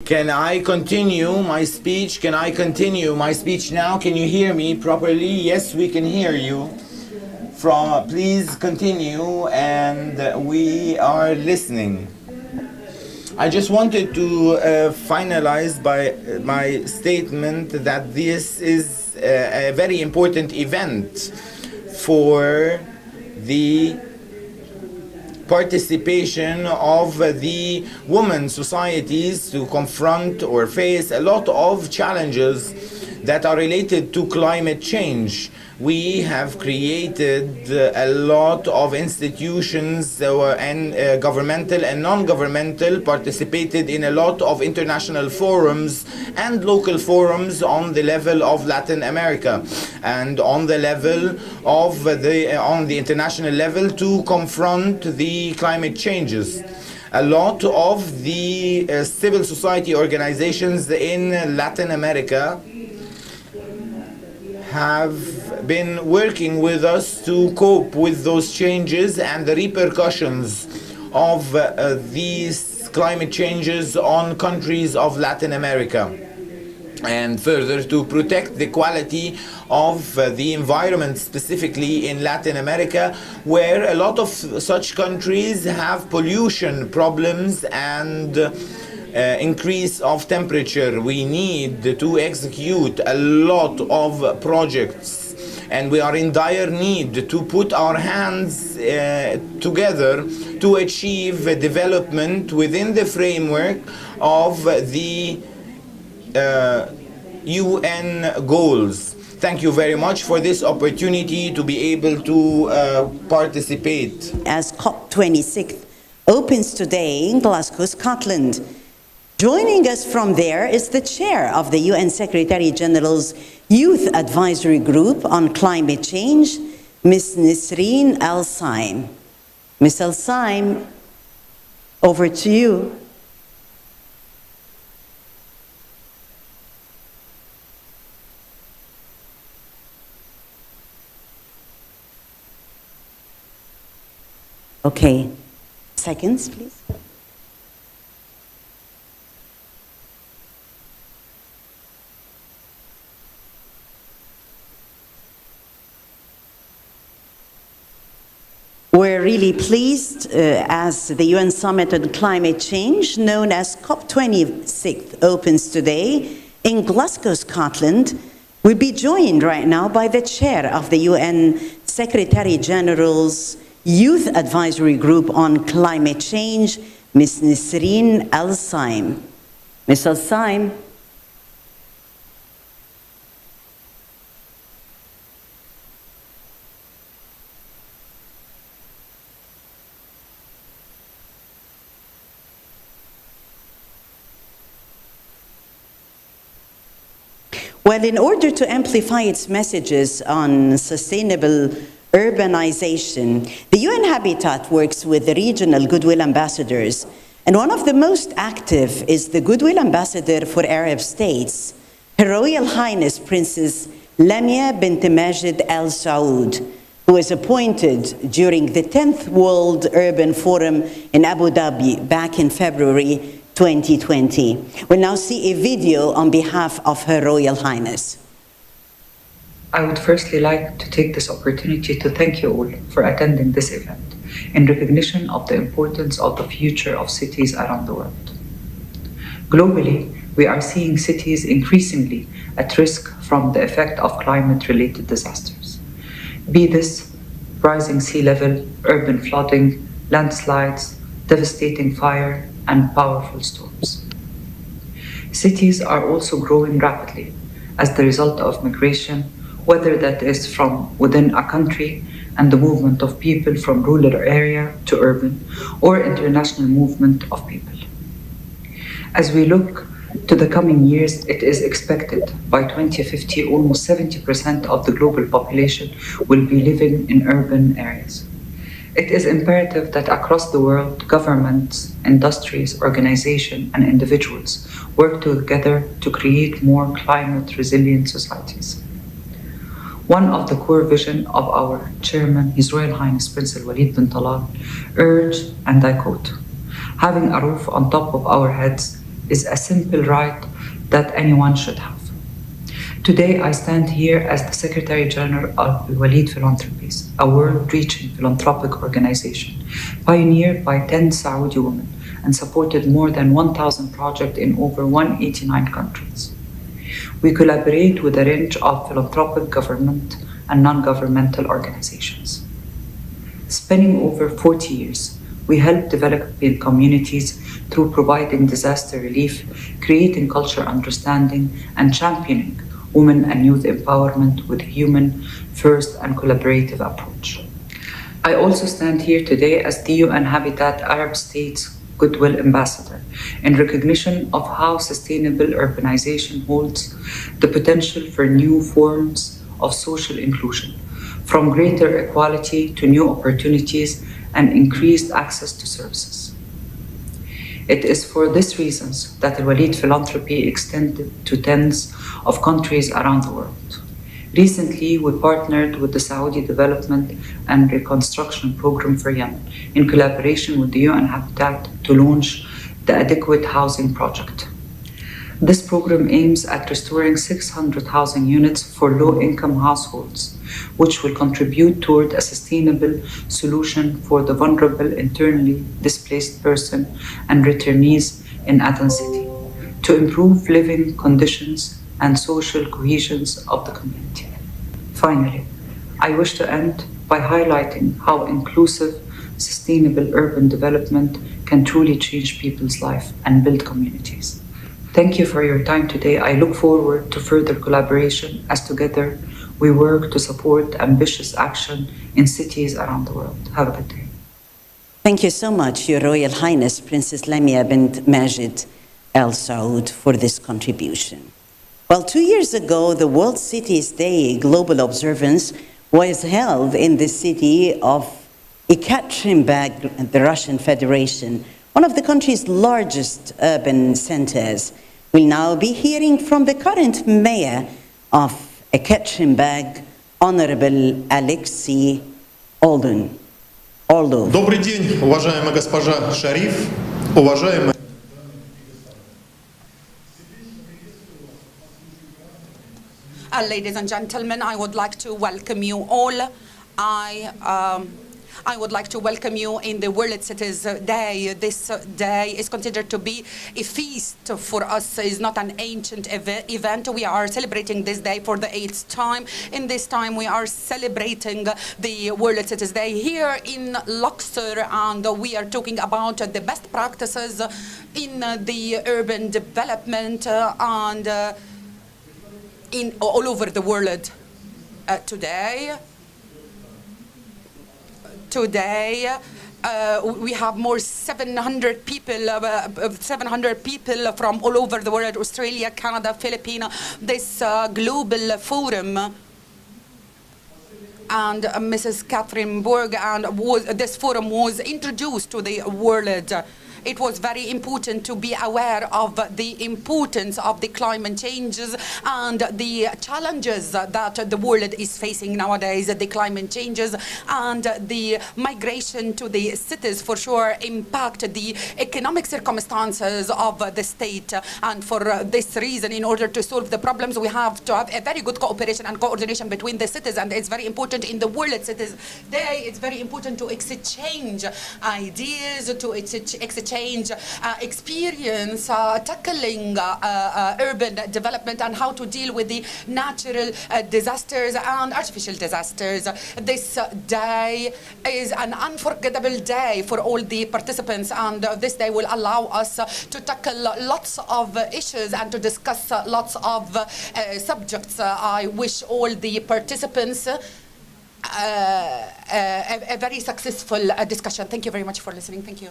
Can I continue my speech? Can I continue my speech now? Can you hear me properly? Yes, we can hear you. Please continue, and we are listening. I just wanted to finalize by my statement that this is a very important event for the participation of the women societies to confront or face a lot of challenges that are related to climate change. We have created a lot of institutions and governmental and non-governmental, participated in a lot of international forums and local forums on the level of Latin America and on the level of on the international level to confront the climate changes. A lot of the civil society organizations in Latin America have been working with us to cope with those changes and the repercussions of these climate changes on countries of Latin America, and further to protect the quality of the environment, specifically in Latin America, where a lot of such countries have pollution problems and increase of temperature. We need to execute a lot of projects, and we are in dire need to put our hands together to achieve development within the framework of the UN goals. Thank you very much for this opportunity to be able to participate. As COP26 opens today in Glasgow, Scotland. Joining us from there is the chair of the UN Secretary General's Youth Advisory Group on Climate Change, Ms. Nisreen Al-Saim. Ms. Al-Saim, over to you. Okay, seconds, please. We're really pleased as the UN Summit on Climate Change, known as COP26, opens today in Glasgow, Scotland. We'll be joined right now by the chair of the UN Secretary General's Youth Advisory Group on Climate Change, Ms. Nisreen Al-Saim. Ms. Al-Saim. Well, in order to amplify its messages on sustainable urbanization, the UN Habitat works with the regional Goodwill Ambassadors, and one of the most active is the Goodwill Ambassador for Arab States, Her Royal Highness Princess Lamia bint Majid Al Saud, who was appointed during the 10th World Urban Forum in Abu Dhabi back in February 2020. We'll now see a video on behalf of Her Royal Highness. I would firstly like to take this opportunity to thank you all for attending this event in recognition of the importance of the future of cities around the world. Globally, we are seeing cities increasingly at risk from the effect of climate-related disasters, be this rising sea level, urban flooding, landslides, devastating fire, and powerful storms. Cities are also growing rapidly as the result of migration, whether that is from within a country and the movement of people from rural area to urban, or international movement of people. As we look to the coming years, it is expected by 2050 almost 70% of the global population will be living in urban areas. It is imperative that across the world, governments, industries, organizations, and individuals work together to create more climate-resilient societies. One of the core visions of our chairman, His Royal Highness Prince Al-Walid bin Talal, urged, and I quote, "Having a roof on top of our heads is a simple right that anyone should have. Today, I stand here as the Secretary General of Al-Walid Philanthropies, a world-reaching philanthropic organization pioneered by 10 Saudi women and supported more than 1,000 projects in over 189 countries. We collaborate with a range of philanthropic, government, and non-governmental organizations. Spanning over 40 years, we help developing communities through providing disaster relief, creating cultural understanding, and championing women and youth empowerment with a human-first and collaborative approach. I also stand here today as the UN Habitat Arab States Goodwill Ambassador in recognition of how sustainable urbanization holds the potential for new forms of social inclusion, from greater equality to new opportunities and increased access to services. It is for these reasons that Al-Walid Philanthropy extended to tens of countries around the world. Recently, we partnered with the Saudi Development and Reconstruction Program for Yemen in collaboration with the UN Habitat to launch the Adequate Housing Project. This program aims at restoring 600 housing units for low-income households, which will contribute toward a sustainable solution for the vulnerable internally displaced person and returnees in Aden City, to improve living conditions and social cohesion of the community. Finally, I wish to end by highlighting how inclusive, sustainable urban development can truly change people's life and build communities. Thank you for your time today. I look forward to further collaboration as together we work to support ambitious action in cities around the world. Have a good day. Thank you so much, Your Royal Highness Princess Lamia bint Majid Al Saud, for this contribution. Well, 2 years ago, the World Cities Day global observance was held in the city of Ekaterinburg, the Russian Federation, one of the country's largest urban centers. We'll now be hearing from the current mayor of Ekaterinburg, Honorable Alexei Orlov. Добрый день, уважаемая госпожа Шариф, уважаемые. Ladies and gentlemen, I would like to welcome you all. I would like to welcome you in the World Cities Day. This day is considered to be a feast for us. It's not an ancient event. We are celebrating this day for the 8th time. In this time, we are celebrating the World Cities Day here in Luxor, and we are talking about the best practices in the urban development and in all over the world. Today, we have more 700 people from all over the world: Australia, Canada, Philippines. This global forum, and Mrs. Catherine Borg, and this forum was introduced to the world. It was very important to be aware of the importance of the climate changes and the challenges that the world is facing nowadays. The climate changes and the migration to the cities for sure impact the economic circumstances of the state. And for this reason, in order to solve the problems, we have to have a very good cooperation and coordination between the cities. And it's very important in the World Cities Day. It's very important to exchange ideas, to exchange experience tackling urban development and how to deal with the natural disasters and artificial disasters. This day is an unforgettable day for all the participants, and this day will allow us to tackle lots of issues and to discuss lots of subjects. I wish all the participants a very successful discussion. Thank you very much for listening. Thank you.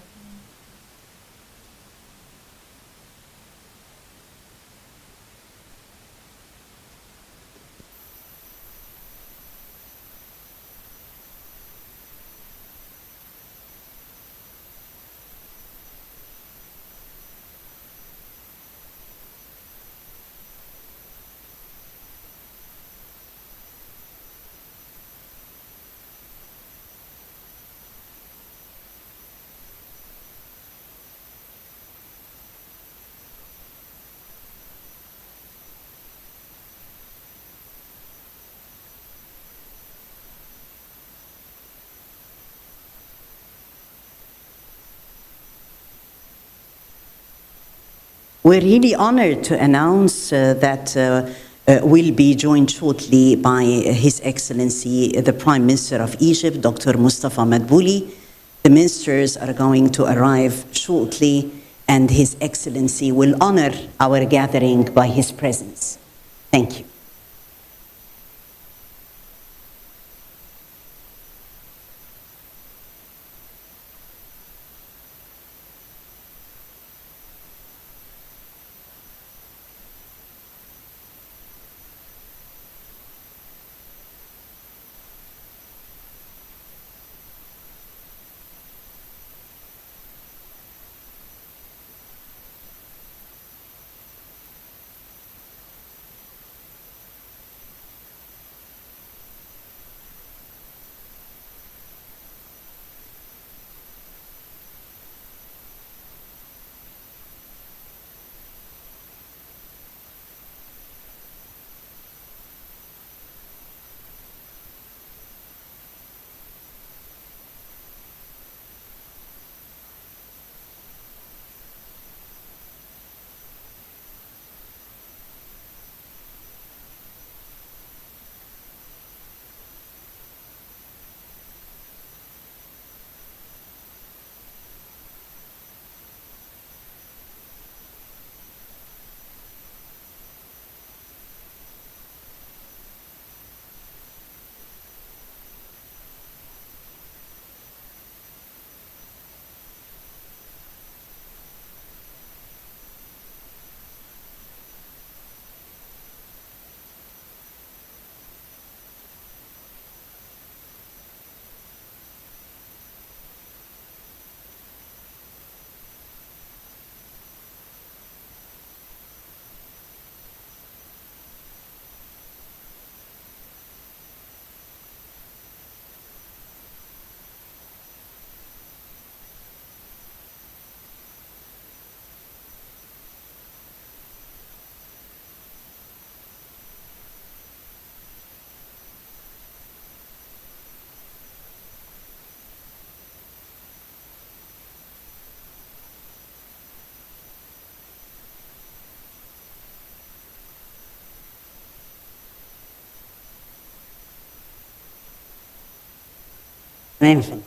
We're really honored to announce that we'll be joined shortly by His Excellency, the Prime Minister of Egypt, Dr. Mustafa Madbuli. The ministers are going to arrive shortly, and His Excellency will honor our gathering by his presence. Thank you. Amen.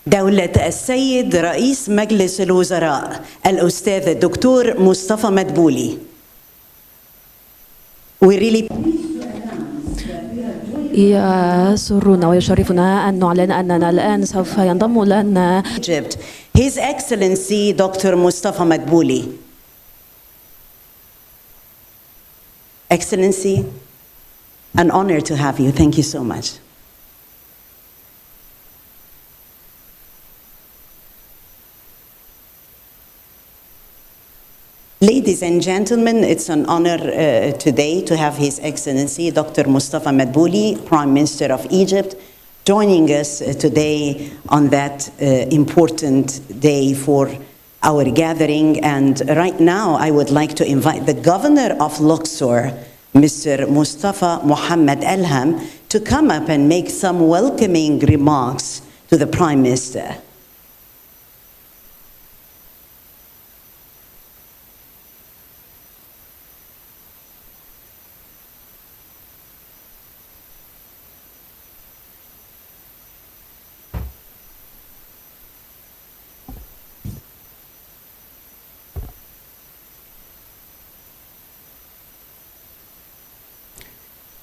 دولة السيد رئيس مجلس الوزراء الأستاذ الدكتور مصطفى مدبولي. We really يسرنا ويشرفنا أن نعلن أننا الآن سوف ينضم لنا Egypt, His Excellency Dr. Mustafa Madbuli. Excellency, an honor to have you. Thank you so much. Ladies and gentlemen, it's an honor today to have His Excellency Dr. Mustafa Madbuli, Prime Minister of Egypt, joining us today on that important day for our gathering. And right now, I would like to invite the Governor of Luxor, Mr. Mustafa Mohammed Elham, to come up and make some welcoming remarks to the Prime Minister.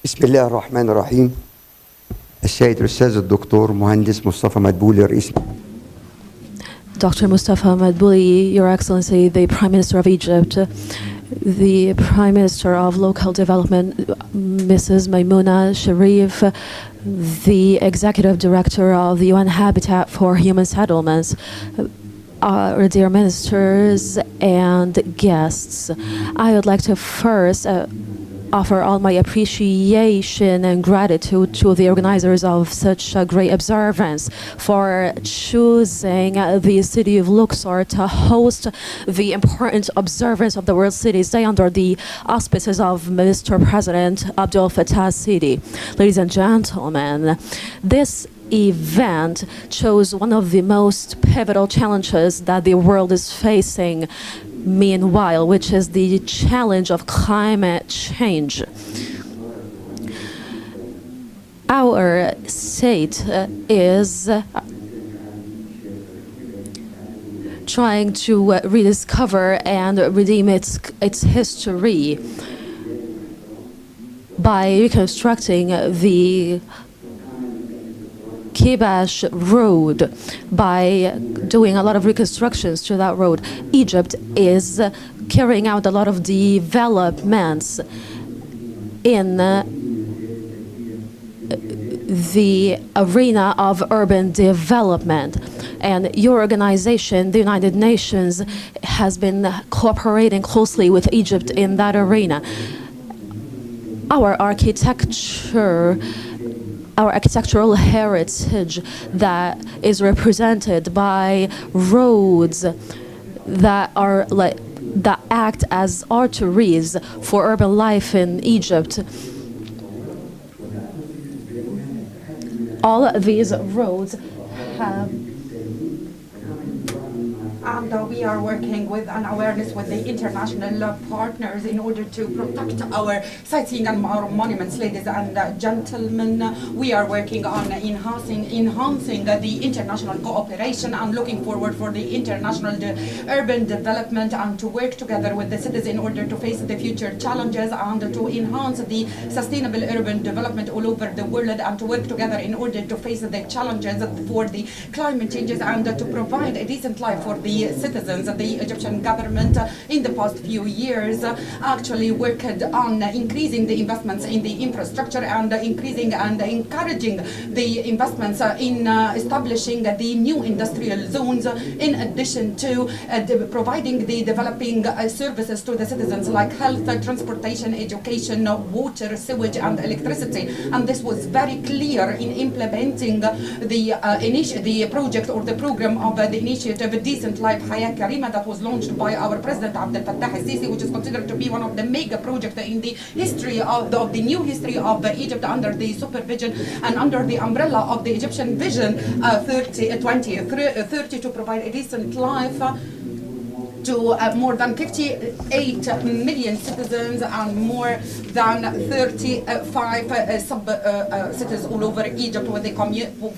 بسم الله الرحمن الرحيم. السيد الأستاذ الدكتور مهندس مصطفى مدبولي رئيس Dr. Mustafa Madbuli, Your Excellency, the Prime Minister of Egypt, the Prime Minister of Local Development, Mrs. Maimouna Sharif, the Executive Director of the UN Habitat for Human Settlements, our dear ministers and guests. I would like to first offer all my appreciation and gratitude to the organizers of such a great observance for choosing the city of Luxor to host the important observance of the World Cities Day under the auspices of Mr. President Abdel Fattah Sisi. Ladies and gentlemen, this event chose one of the most pivotal challenges that the world is facing meanwhile, which is the challenge of climate change. Our state is trying to rediscover and redeem its history by reconstructing the Kibash Road, by doing a lot of reconstructions to that road. Egypt is carrying out a lot of developments in the arena of urban development. And your organization, the United Nations, has been cooperating closely with Egypt in that arena. Our architectural heritage that is represented by roads that act as arteries for urban life in Egypt. All of these roads have And we are working with an awareness with the international partners in order to protect our sightseeing and our monuments. Ladies and gentlemen, we are working on enhancing the international cooperation and looking forward for the international urban development and to work together with the cities in order to face the future challenges and to enhance the sustainable urban development all over the world and to work together in order to face the challenges for the climate changes and to provide a decent life for the citizens. The Egyptian government in the past few years actually worked on increasing the investments in the infrastructure and increasing and encouraging the investments in establishing the new industrial zones, in addition to providing the developing services to the citizens like health, transportation, education, water, sewage and electricity. And this was very clear in implementing the project or the program of the initiative Decent Life Hayat Karima that was launched by our President Abdel Fattah Sisi, which is considered to be one of the mega projects in the history of the new history of Egypt under the supervision and under the umbrella of the Egyptian Vision 2030 to provide a decent life to more than 58 million citizens and more than 35 sub-cities all over Egypt, with the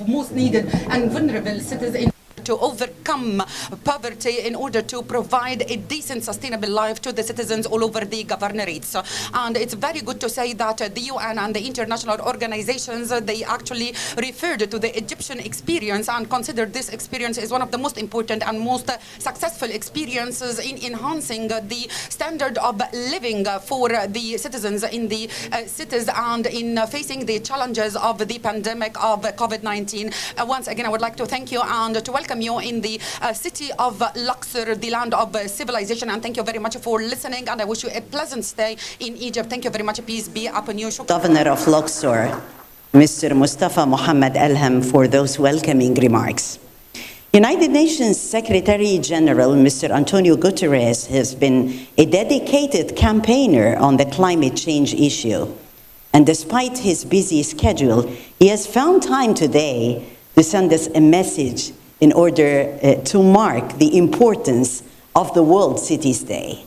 most needed and vulnerable cities in to overcome poverty, in order to provide a decent, sustainable life to the citizens all over the governorates. And it's very good to say that the UN and the international organizations, they actually referred to the Egyptian experience and considered this experience as one of the most important and most successful experiences in enhancing the standard of living for the citizens in the cities and in facing the challenges of the pandemic of COVID-19. Once again, I would like to thank you and to welcome you in the city of Luxor, the land of civilization, and thank you very much for listening, and I wish you a pleasant stay in Egypt. Thank you very much. Peace be upon you. Governor of Luxor, Mr. Mustafa Mohammed Elham, for those welcoming remarks. United Nations Secretary General Mr. Antonio Guterres has been a dedicated campaigner on the climate change issue. And despite his busy schedule, he has found time today to send us a message in order to mark the importance of the World Cities Day.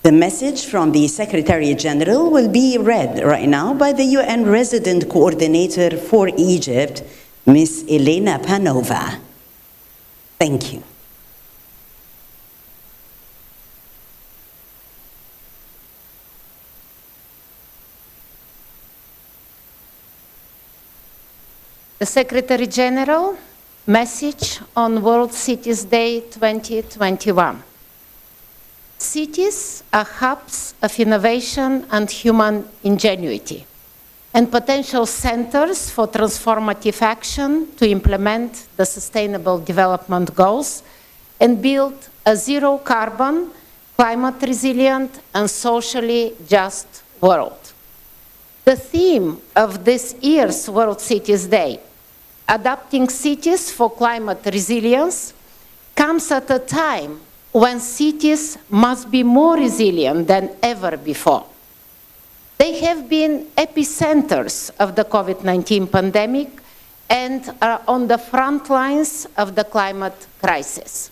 The message from the Secretary General will be read right now by the UN Resident Coordinator for Egypt, Ms. Elena Panova. Thank you. The Secretary General, message on World Cities Day 2021. Cities are hubs of innovation and human ingenuity, and potential centers for transformative action to implement the Sustainable Development Goals and build a zero-carbon, climate-resilient, and socially just world. The theme of this year's World Cities Day, Adapting Cities for Climate Resilience, comes at a time when cities must be more resilient than ever before. They have been epicenters of the COVID-19 pandemic and are on the front lines of the climate crisis.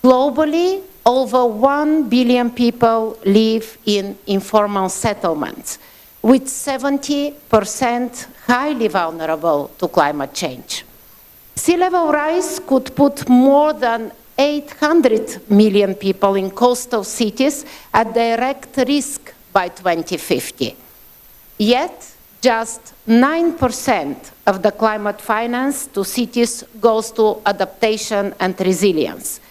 Globally, over 1 billion people live in informal settlements, with 70% highly vulnerable to climate change. Sea level rise could put more than 800 million people in coastal cities at direct risk by 2050. Yet, just 9% of the climate finance to cities goes to adaptation and resilience.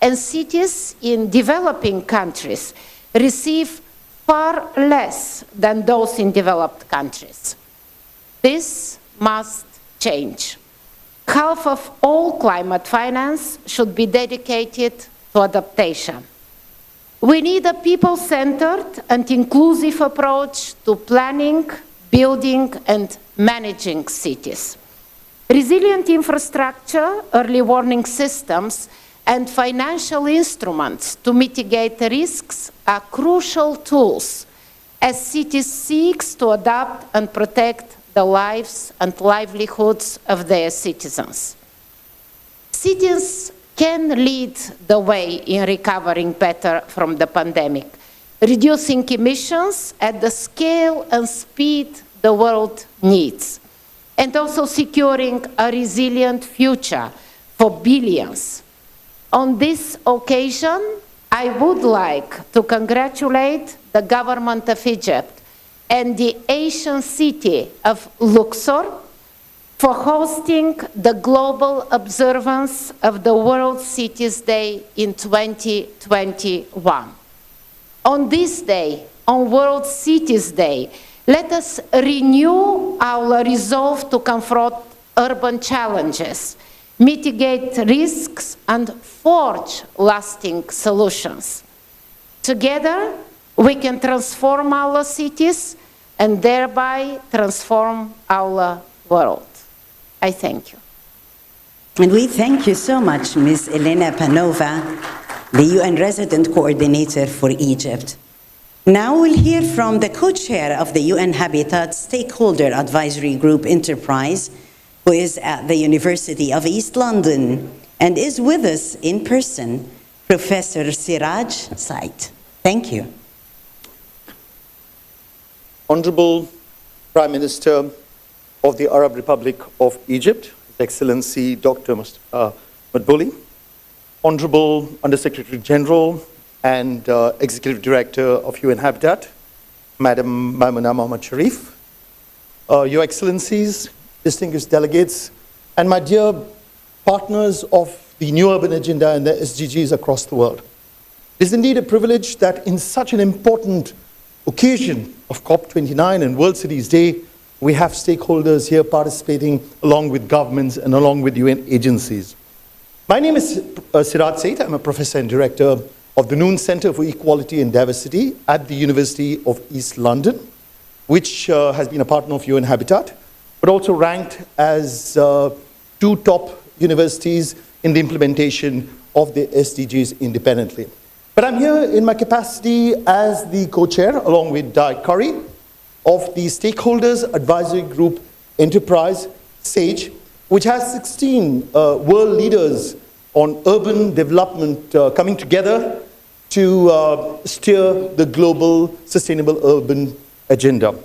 And cities in developing countries receive far less than those in developed countries. This must change. Half of all climate finance should be dedicated to adaptation. We need a people-centered and inclusive approach to planning, building, and managing cities. Resilient infrastructure, early warning systems, and financial instruments to mitigate risks are crucial tools as cities seek to adapt and protect the lives and livelihoods of their citizens. Cities can lead the way in recovering better from the pandemic, reducing emissions at the scale and speed the world needs, and also securing a resilient future for billions. On this occasion, I would like to congratulate the government of Egypt and the Asian city of Luxor for hosting the global observance of the World Cities Day in 2021. On this day, on World Cities Day, let us renew our resolve to confront urban challenges, mitigate risks, and forge lasting solutions. Together, we can transform our cities and thereby transform our world. I thank you. And we thank you so much, Ms. Elena Panova, the UN Resident Coordinator for Egypt. Now we'll hear from the co-chair of the UN Habitat Stakeholder Advisory Group Enterprise, who is at the University of East London and is with us in person, Professor Siraj Said. Thank you. Honorable Prime Minister of the Arab Republic of Egypt, His Excellency Dr. Mustafa Madbuli, Honorable Undersecretary General and Executive Director of UN Habitat, Madam Maimuna Mohammed Sharif, Your Excellencies, distinguished delegates, and my dear partners of the New Urban Agenda and the SDGs across the world. It is indeed a privilege that in such an important occasion of COP29 and World Cities Day, we have stakeholders here participating along with governments and along with UN agencies. My name is Siraj Said. I'm a professor and director of the Noon Center for Equality and Diversity at the University of East London, which has been a partner of UN Habitat, but also ranked as 2 top universities in the implementation of the SDGs independently. But I'm here in my capacity as the co-chair, along with Di Curry, of the Stakeholders Advisory Group Enterprise, SAGE, which has 16 world leaders on urban development coming together to steer the global sustainable urban agenda.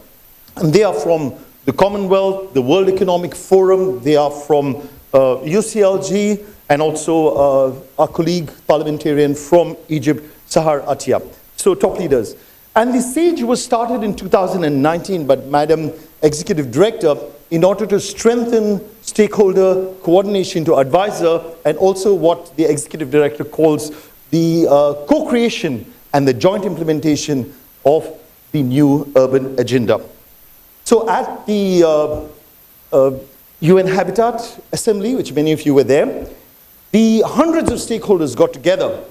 And they are from the Commonwealth, the World Economic Forum, they are from UCLG, and also our colleague parliamentarian from Egypt, Sahar Attia. So top leaders. And the SAGE was started in 2019, but Madam Executive Director, in order to strengthen stakeholder coordination to advisor, and also what the Executive Director calls the co-creation and the joint implementation of the new urban agenda. So at the UN Habitat Assembly, which many of you were there, the hundreds of stakeholders got together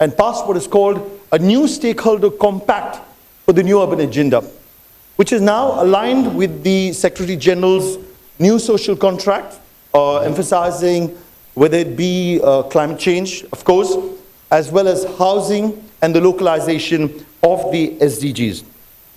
and passed what is called a new stakeholder compact for the new urban agenda, which is now aligned with the Secretary General's new social contract, emphasizing whether it be climate change, of course, as well as housing and the localization of the SDGs.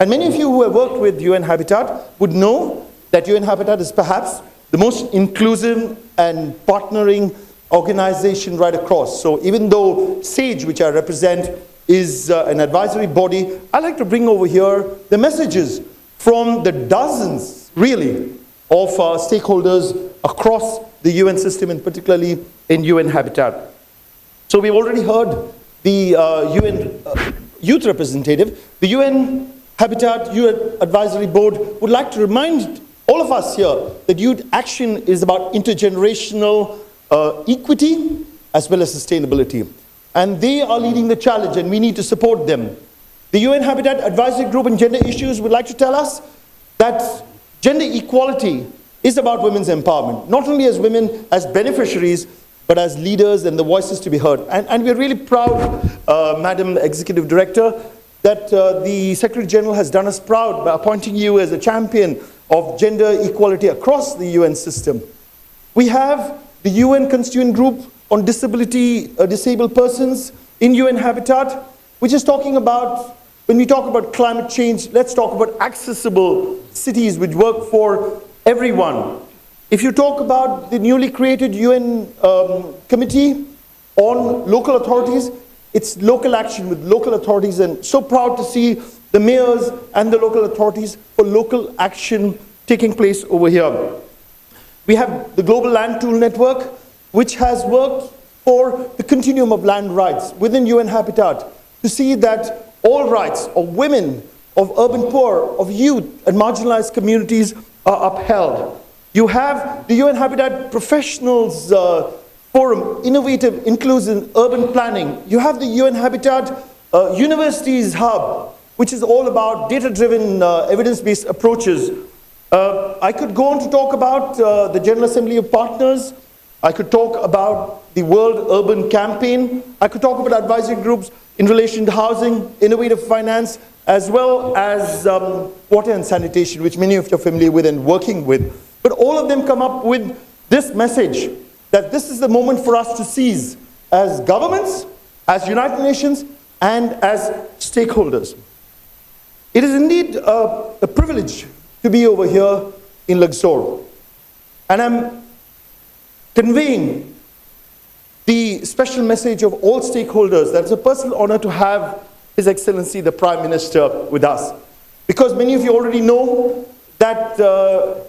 And many of you who have worked with UN Habitat would know that UN Habitat is perhaps the most inclusive and partnering organization right across. So even though SAGE, which I represent, is an advisory body, I'd like to bring over here the messages from the dozens, really, of stakeholders across the UN system, and particularly in UN Habitat. So we've already heard the UN youth representative. The UN Habitat UN Advisory Board would like to remind all of us here that youth action is about intergenerational equity as well as sustainability. And they are leading the challenge, and we need to support them. The UN Habitat Advisory Group on Gender Issues would like to tell us that gender equality is about women's empowerment, not only as women as beneficiaries, but as leaders and the voices to be heard. And we're really proud, Madam Executive Director, that the Secretary General has done us proud by appointing you as a champion of gender equality across the UN system. We have the UN Constituent Group on disabled persons in UN Habitat, which is talking about, when we talk about climate change, let's talk about accessible cities which work for everyone. If you talk about the newly created UN Committee on Local Authorities, it's local action with local authorities, and so proud to see the mayors and the local authorities for local action taking place over here. We have the Global Land Tool Network, which has worked for the continuum of land rights within UN Habitat to see that all rights of women, of urban poor, of youth and marginalized communities are upheld. You have the UN Habitat Professionals Forum, Innovative, Inclusive Urban Planning. You have the UN Habitat Universities Hub, which is all about data-driven, evidence-based approaches. I could go on to talk about the General Assembly of Partners. I could talk about the World Urban Campaign. I could talk about advisory groups in relation to housing, innovative finance, as well as water and sanitation, which many of you are familiar with and working with. But all of them come up with this message, that this is the moment for us to seize as governments, as United Nations, and as stakeholders. It is indeed a privilege to be over here in Luxor. And I'm conveying the special message of all stakeholders that it's a personal honor to have His Excellency the Prime Minister with us. Because many of you already know that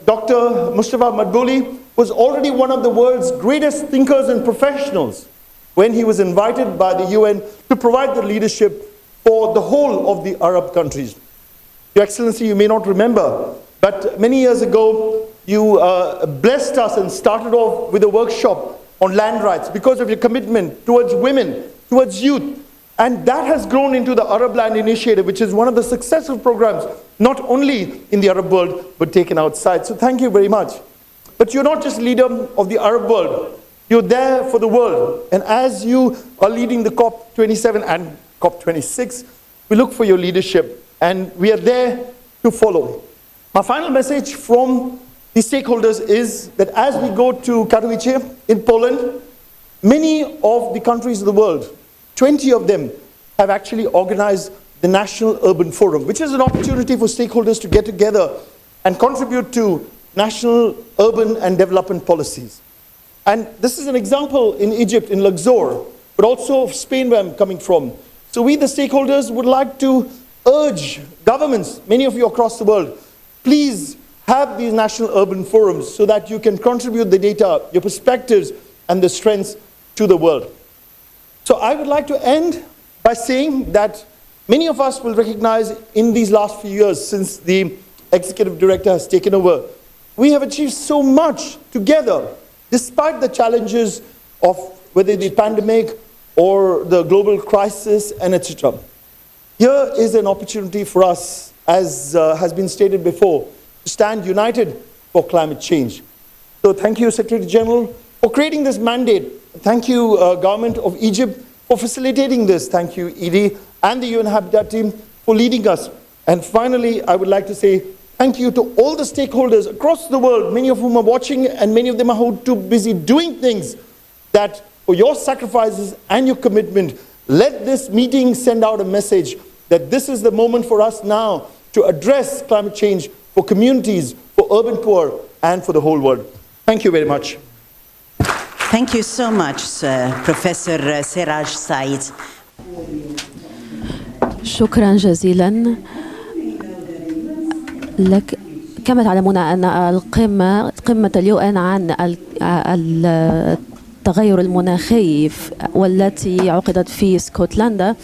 Dr. Mustafa Madbuli was already one of the world's greatest thinkers and professionals when he was invited by the UN to provide the leadership for the whole of the Arab countries. Your Excellency, you may not remember, but many years ago, you blessed us and started off with a workshop on land rights because of your commitment towards women, towards youth. And that has grown into the Arab Land Initiative, which is one of the successful programs, not only in the Arab world, but taken outside. So thank you very much. But you're not just leader of the Arab world. You're there for the world. And as you are leading the COP27 and COP26, we look for your leadership. And we are there to follow. My final message from the stakeholders is that as we go to Katowice in Poland, many of the countries of the world, 20 of them, have actually organized the National Urban Forum, which is an opportunity for stakeholders to get together and contribute to national urban and development policies. And this is an example in Egypt, in Luxor, but also of Spain, where I'm coming from. So we, the stakeholders, would like to urge governments, many of you across the world, please have these national urban forums so that you can contribute the data, your perspectives, and the strengths to the world. So I would like to end by saying that many of us will recognize in these last few years since the executive director has taken over, we have achieved so much together, despite the challenges of whether the pandemic or the global crisis and etc. Here is an opportunity for us, as has been stated before, to stand united for climate change. So thank you, Secretary General, for creating this mandate. Thank you, Government of Egypt, for facilitating this. Thank you, ED, and the UN Habitat team for leading us. And finally, I would like to say thank you to all the stakeholders across the world, many of whom are watching, and many of them are too busy doing things, that for your sacrifices and your commitment, let this meeting send out a message that this is the moment for us now to address climate change for communities, for urban poor, and for the whole world. Thank you very much. Thank you so much, Professor Siraj Said. شكرا جزيلا لك. كما تعلمون أن قمة اليون عن التغير المناخي والتي عقدت في اسكتلندا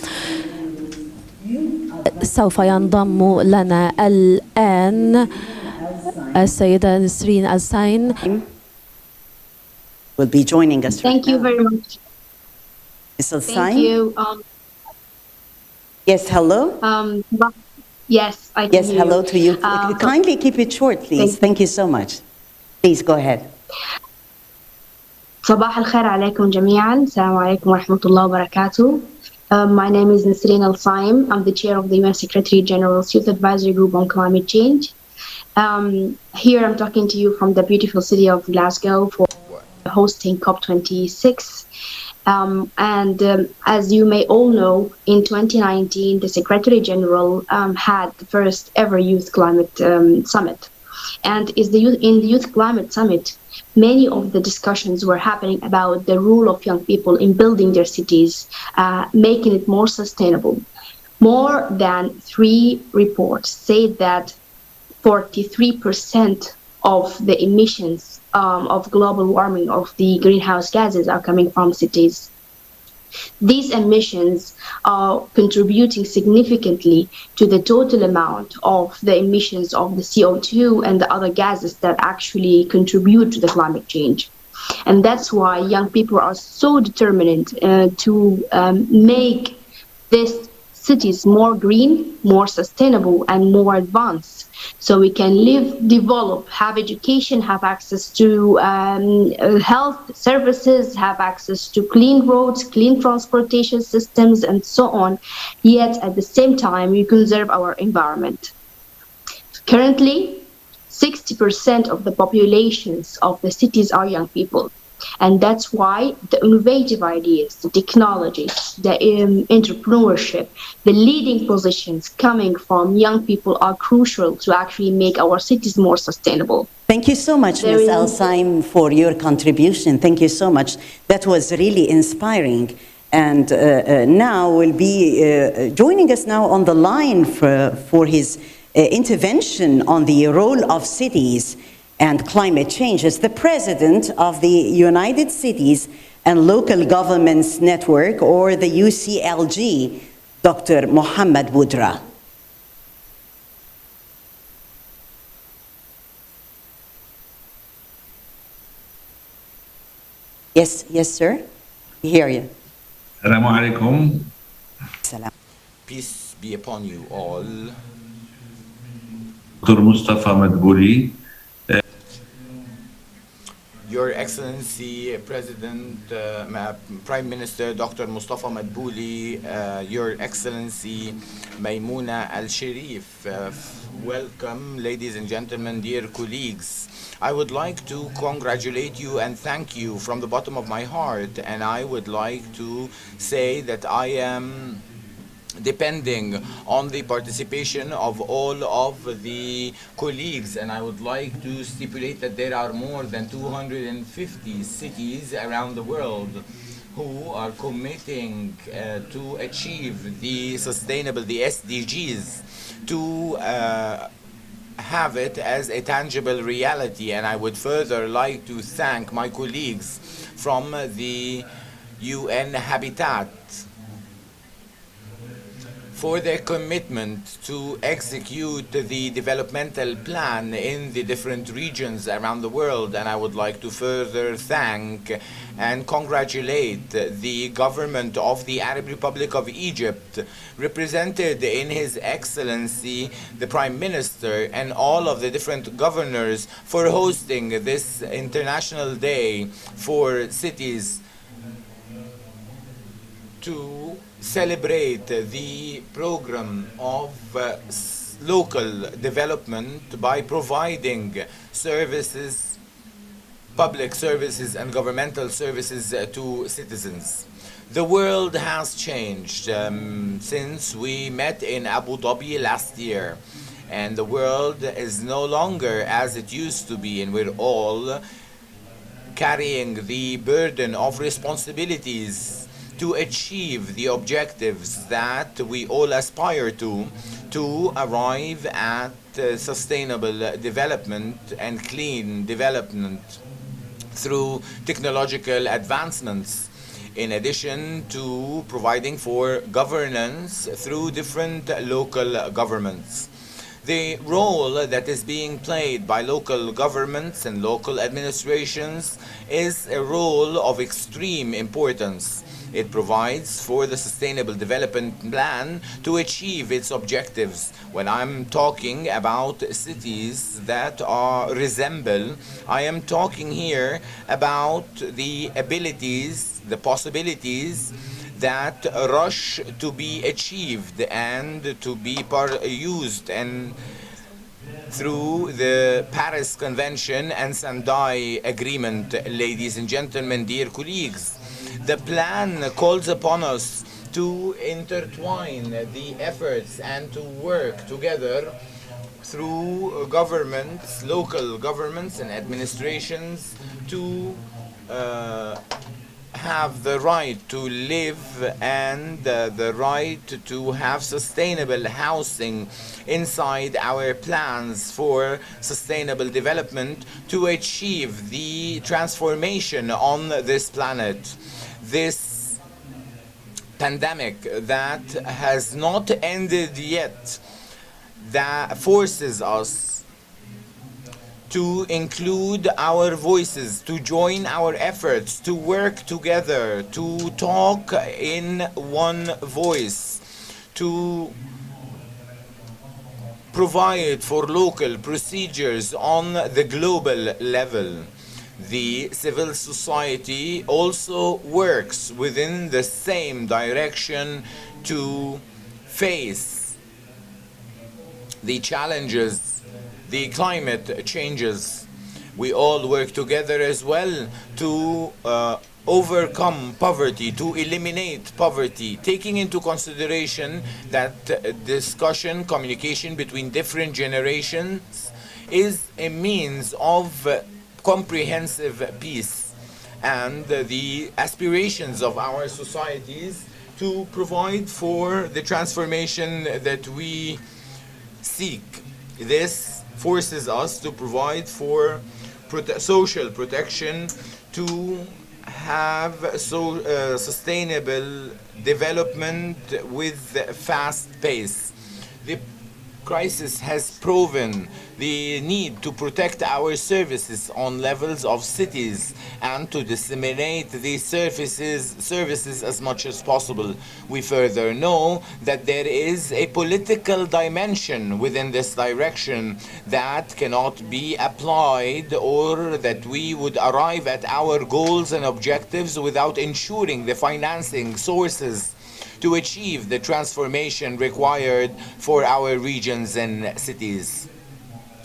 سوف ينضم لنا الآن السيدة نسرين الساين. Will be joining us. Thank you very much. Ms. Al-Sain? Thank you. Yes, hello? Yes, I can Yes, hear hello you. to you. Kindly keep it short, please. Thank you so much. Please go ahead. صباح الخير عليكم جميعا. السلام عليكم ورحمة الله وبركاته. My name is Nasreen Al-Saim. I'm the chair of the UN Secretary General's Youth Advisory Group on Climate Change. Here I'm talking to you from the beautiful city of Glasgow for hosting COP26. As you may all know, in 2019, the Secretary General had the first ever Youth Climate Summit. And in the Youth Climate Summit, many of the discussions were happening about the role of young people in building their cities, making it more sustainable. More than 3 reports say that 43% of the emissions of global warming of the greenhouse gases are coming from cities. These emissions are contributing significantly to the total amount of the emissions of the CO2 and the other gases that actually contribute to the climate change. And that's why young people are so determined to make these cities more green, more sustainable, and more advanced. So we can live, develop, have education, have access to health services, have access to clean roads, clean transportation systems, and so on. Yet at the same time, we conserve our environment. Currently, 60% of the populations of the cities are young people. And that's why the innovative ideas, the technologies, the entrepreneurship, the leading positions coming from young people are crucial to actually make our cities more sustainable. Thank you so much, Ms. Al-Saim, for your contribution. Thank you so much. That was really inspiring. And now will be joining us now on the line for his intervention on the role of cities and climate change as the president of the United Cities and Local Governments Network, or the UCLG, Dr. Mohammed Boudra. Yes, sir. We hear you. Assalamu alaikum. Salam. Peace be upon you all. Dr. Mustafa Madbuli. Your Excellency, President, Prime Minister Dr. Mustafa Madbuli, Your Excellency Maimouna Al-Sharif, welcome, ladies and gentlemen, dear colleagues. I would like to congratulate you and thank you from the bottom of my heart, and I would like to say that I am depending on the participation of all of the colleagues, and I would like to stipulate that there are more than 250 cities around the world who are committing to achieve the sustainable, the SDGs, to have it as a tangible reality. And I would further like to thank my colleagues from the UN Habitat for their commitment to execute the developmental plan in the different regions around the world. And I would like to further thank and congratulate the government of the Arab Republic of Egypt, represented in His Excellency the Prime Minister, and all of the different governors for hosting this International Day for Cities to celebrate the program of local development by providing services, public services and governmental services to citizens. The world has changed since we met in Abu Dhabi last year, and the world is no longer as it used to be, and we're all carrying the burden of responsibilities to achieve the objectives that we all aspire to arrive at sustainable development and clean development through technological advancements, in addition to providing for governance through different local governments. The role that is being played by local governments and local administrations is a role of extreme importance. It provides for the Sustainable Development Plan to achieve its objectives. When I'm talking about cities that resemble, I am talking here about the abilities, the possibilities that rush to be achieved and to be used and through the Paris Convention and Sendai Agreement. Ladies and gentlemen, dear colleagues, the plan calls upon us to intertwine the efforts and to work together through governments, local governments and administrations to have the right to live and the right to have sustainable housing inside our plans for sustainable development to achieve the transformation on this planet. This pandemic that has not ended yet, that forces us to include our voices, to join our efforts, to work together, to talk in one voice, to provide for local procedures on the global level. The civil society also works within the same direction to face the challenges, the climate changes. We all work together as well to overcome poverty, to eliminate poverty, taking into consideration that discussion, communication between different generations is a means of comprehensive peace, and the aspirations of our societies to provide for the transformation that we seek. This forces us to provide for social protection, to have sustainable development with fast pace. The crisis has proven the need to protect our services on levels of cities and to disseminate these services as much as possible. We further know that there is a political dimension within this direction that cannot be applied, or that we would arrive at our goals and objectives without ensuring the financing sources to achieve the transformation required for our regions and cities.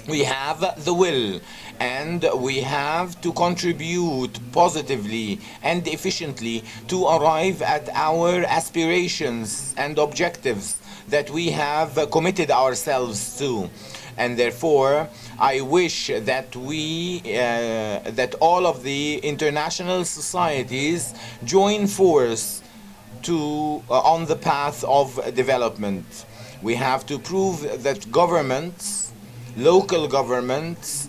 We have the will, and we have to contribute positively and efficiently to arrive at our aspirations and objectives that we have committed ourselves to. And therefore, I wish that that all of the international societies join force on the path of development. We have to prove that governments, local governments,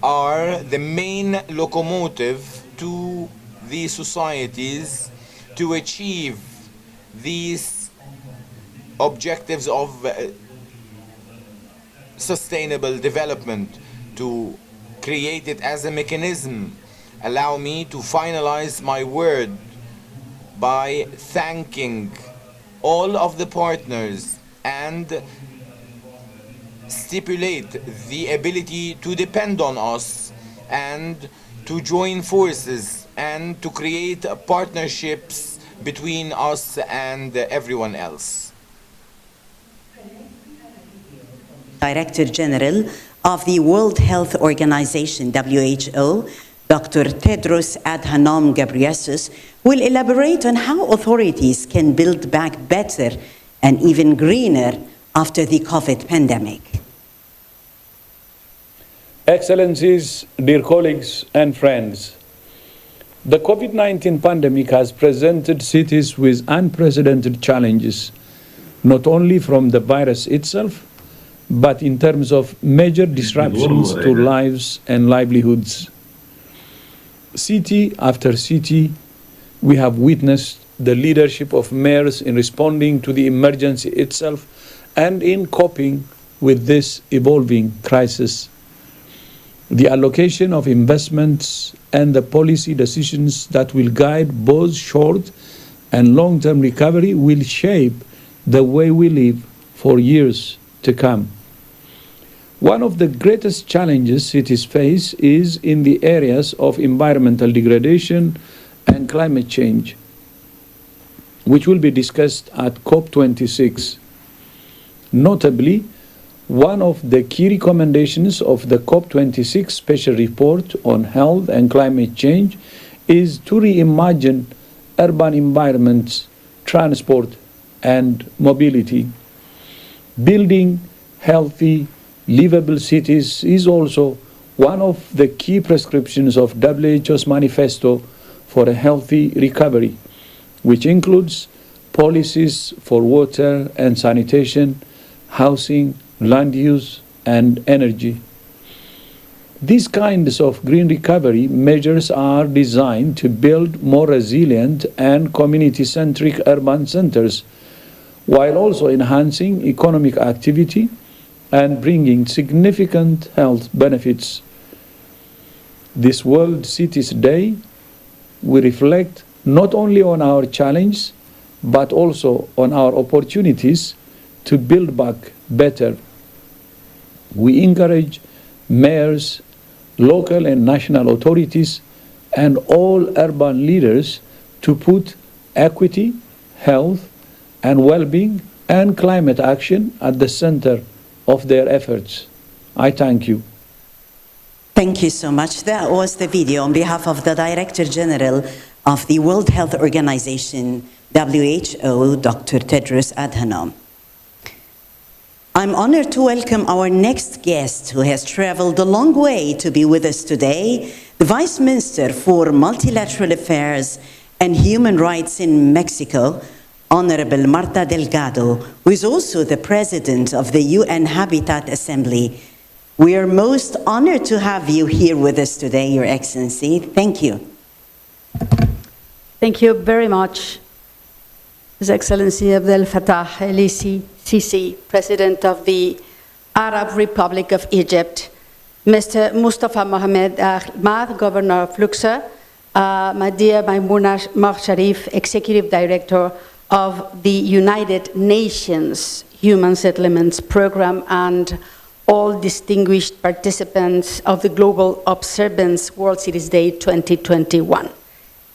are the main locomotive to the societies to achieve these objectives of sustainable development, to create it as a mechanism. Allow me to finalize my word by thanking all of the partners and stipulate the ability to depend on us and to join forces and to create partnerships between us and everyone else. Director General of the World Health Organization, WHO, Dr. Tedros Adhanom Ghebreyesus, will elaborate on how authorities can build back better and even greener after the COVID pandemic. Excellencies, dear colleagues and friends, the COVID-19 pandemic has presented cities with unprecedented challenges, not only from the virus itself, but in terms of major disruptions to lives and livelihoods. City after city, we have witnessed the leadership of mayors in responding to the emergency itself and in coping with this evolving crisis. The allocation of investments and the policy decisions that will guide both short and long-term recovery will shape the way we live for years to come. One of the greatest challenges cities face is in the areas of environmental degradation and climate change, which will be discussed at COP26. Notably, one of the key recommendations of the COP26 Special Report on Health and Climate Change is to reimagine urban environments, transport, and mobility. Building healthy, livable cities is also one of the key prescriptions of WHO's manifesto for a healthy recovery, which includes policies for water and sanitation, housing, land use, and energy. These kinds of green recovery measures are designed to build more resilient and community-centric urban centers, while also enhancing economic activity and bringing significant health benefits. This World Cities Day will reflect not only on our challenge, but also on our opportunities to build back better. We encourage mayors, local and national authorities, and all urban leaders to put equity, health, and well-being and climate action at the center of their efforts. I thank you. Thank you so much. That was the video on behalf of the Director General of the World Health Organization, WHO, Dr. Tedros Adhanom. I'm honored to welcome our next guest who has traveled a long way to be with us today, the Vice Minister for Multilateral Affairs and Human Rights in Mexico, Honorable Marta Delgado, who is also the President of the UN Habitat Assembly. We are most honored to have you here with us today, Your Excellency. Thank you. Thank you very much, His Excellency Abdel Fattah el-Sisi, President of the Arab Republic of Egypt, Mr. Mustafa Mohamed Ahmad, Governor of Luxor, my dear Maimouna Sharif, Executive Director of the United Nations Human Settlements Program, and all distinguished participants of the Global Observance World Cities Day 2021.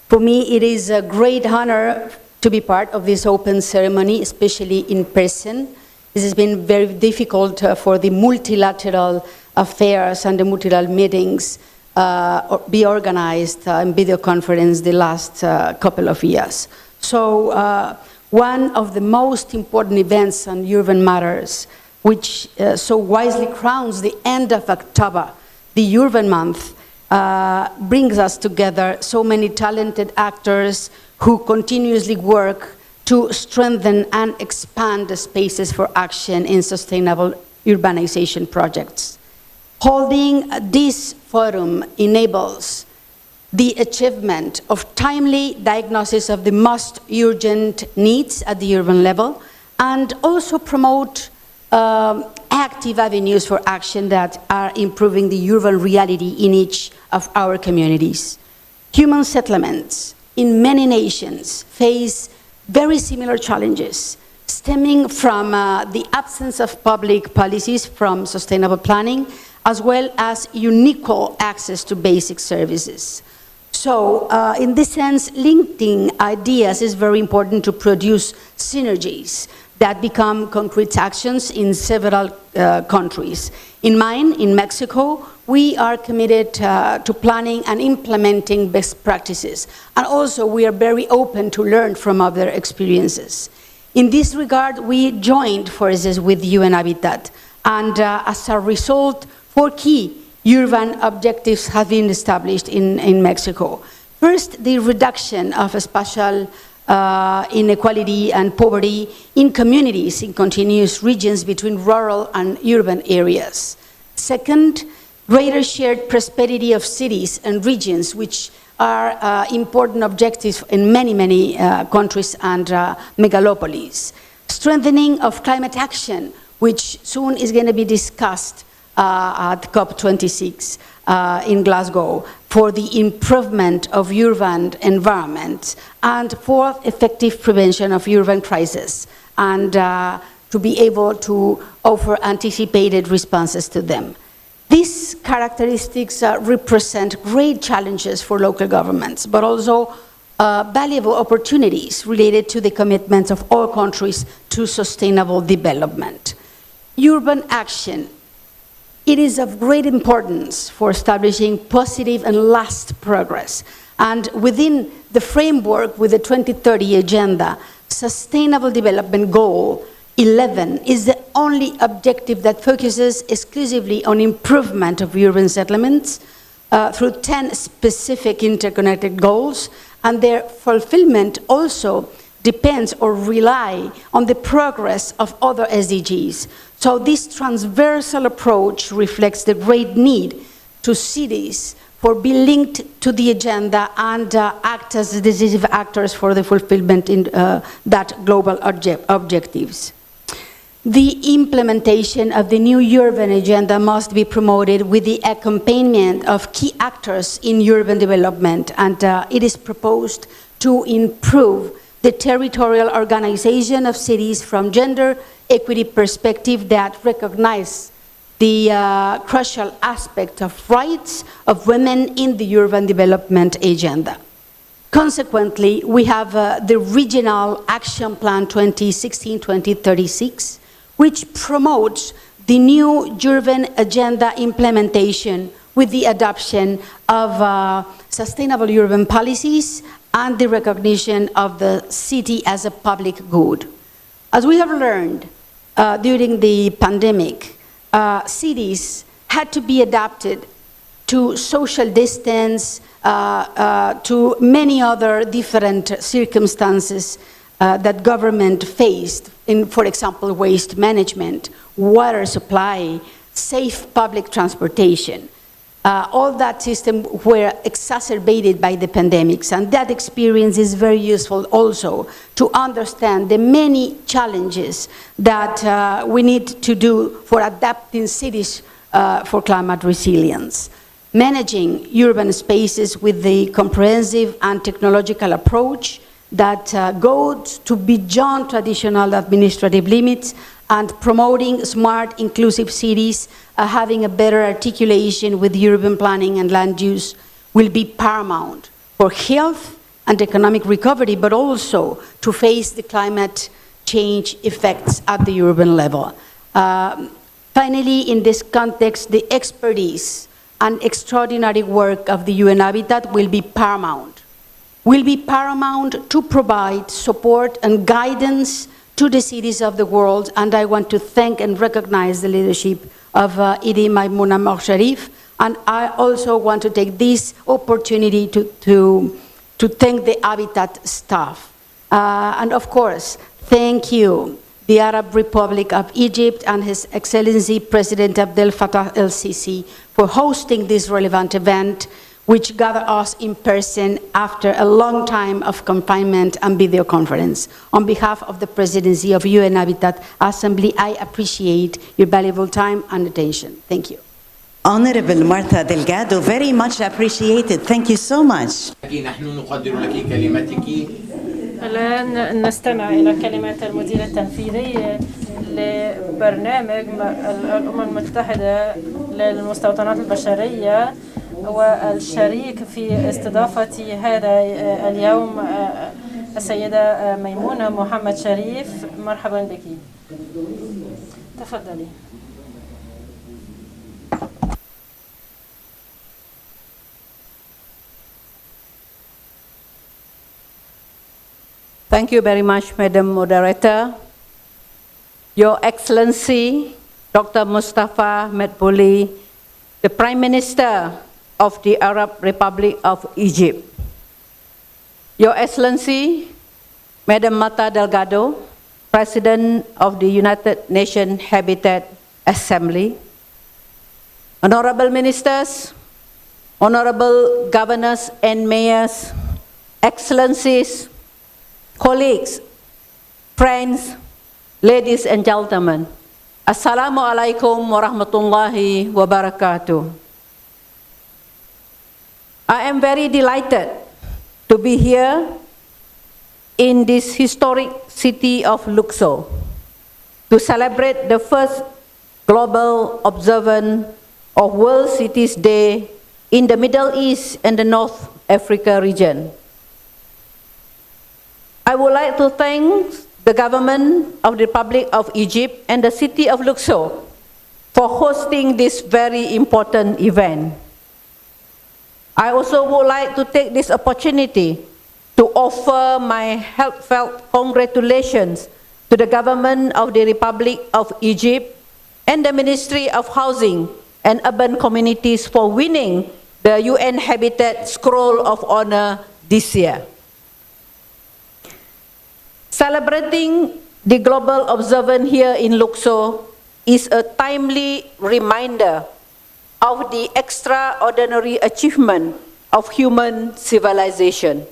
For me, it is a great honor to be part of this open ceremony, especially in person. This has been very difficult for the multilateral affairs and the multilateral meetings be organized in video conference the last couple of years. So one of the most important events on urban matters, which so wisely crowns the end of October, the Urban Month, brings us together so many talented actors who continuously work to strengthen and expand the spaces for action in sustainable urbanization projects. Holding this forum enables the achievement of timely diagnosis of the most urgent needs at the urban level, and also promote active avenues for action that are improving the urban reality in each of our communities. Human settlements in many nations face very similar challenges stemming from the absence of public policies from sustainable planning, as well as unequal access to basic services. So in this sense, linking ideas is very important to produce synergies that become concrete actions in several countries. In mine, in Mexico, we are committed to planning and implementing best practices. And also we are very open to learn from other experiences. In this regard, we joined forces with UN Habitat. And as a result, 4 key urban objectives have been established in Mexico. First, the reduction of spatial inequality and poverty in communities in continuous regions between rural and urban areas. Second, greater shared prosperity of cities and regions, which are important objectives in many countries and megalopolis. Strengthening of climate action, which soon is going to be discussed at COP26 in Glasgow, for the improvement of urban environment, and fourth, effective prevention of urban crises, and to be able to offer anticipated responses to them. These characteristics represent great challenges for local governments, but also valuable opportunities related to the commitments of all countries to sustainable development. Urban action. It is of great importance for establishing positive and lasting progress. And within the framework with the 2030 Agenda, Sustainable Development Goal 11 is the only objective that focuses exclusively on improvement of urban settlements through 10 specific interconnected goals, and their fulfillment also depends or rely on the progress of other SDGs. So this transversal approach reflects the great need to cities for being linked to the agenda and act as decisive actors for the fulfillment in that global objectives. The implementation of the new urban agenda must be promoted with the accompaniment of key actors in urban development, and it is proposed to improve the territorial organization of cities from gender equity perspective that recognize the crucial aspect of rights of women in the urban development agenda. Consequently, we have the Regional Action Plan 2016-2036, which promotes the new urban agenda implementation with the adoption of sustainable urban policies and the recognition of the city as a public good. As we have learned during the pandemic, cities had to be adapted to social distance, to many other different circumstances that government faced in, for example, waste management, water supply, safe public transportation. All that system were exacerbated by the pandemics, and that experience is very useful also to understand the many challenges that we need to do for adapting cities for climate resilience. Managing urban spaces with the comprehensive and technological approach that goes to beyond traditional administrative limits, and promoting smart, inclusive cities, having a better articulation with urban planning and land use will be paramount for health and economic recovery, but also to face the climate change effects at the urban level. Finally, in this context, the expertise and extraordinary work of the UN Habitat will be paramount to provide support and guidance to the cities of the world, and I want to thank and recognize the leadership of Idi Maimouna Sharif, and I also want to take this opportunity to thank the Habitat staff. And of course, thank you, the Arab Republic of Egypt and His Excellency President Abdel Fattah el-Sisi for hosting this relevant event, which gathered us in person after a long time of confinement and video conference. On behalf of the Presidency of UN Habitat Assembly, I appreciate your valuable time and attention. Thank you. Honorable Martha Delgado, very much appreciated. Thank you so much. الآن نستمع إلى كلمات المدير التنفيذي لبرنامج الأمم المتحدة للمستوطنات البشرية والشريك في استضافة هذا اليوم السيدة ميمونة محمد شريف. مرحبا بك. تفضلي. Thank you very much, Madam Moderator. Your Excellency, Dr. Mustafa Madbuli, the Prime Minister of the Arab Republic of Egypt. Your Excellency, Madam Martha Delgado, President of the United Nations Habitat Assembly, Honorable Ministers, Honorable Governors and Mayors, Excellencies, colleagues, friends, ladies and gentlemen, Assalamu alaikum wa rahmatullahi wa barakatuh. I am very delighted to be here in this historic city of Luxor to celebrate the first global observance of World Cities Day in the Middle East and the North Africa region. I would like to thank the government of the Republic of Egypt and the city of Luxor for hosting this very important event. I also would like to take this opportunity to offer my heartfelt congratulations to the government of the Republic of Egypt and the Ministry of Housing and Urban Communities for winning the UN Habitat Scroll of Honor this year. Celebrating the global observance here in Luxor is a timely reminder of the extraordinary achievement of human civilization.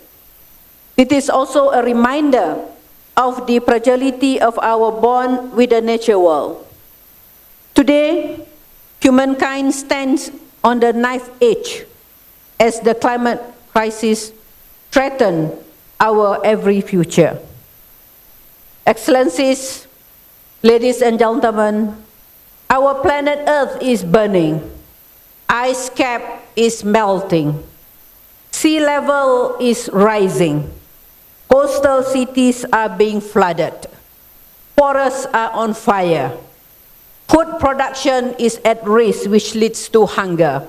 It is also a reminder of the fragility of our bond with the nature world. Today, humankind stands on the knife edge as the climate crisis threatens our every future. Excellencies, ladies and gentlemen, our planet Earth is burning. Ice cap is melting. Sea level is rising. Coastal cities are being flooded. Forests are on fire. Food production is at risk, which leads to hunger.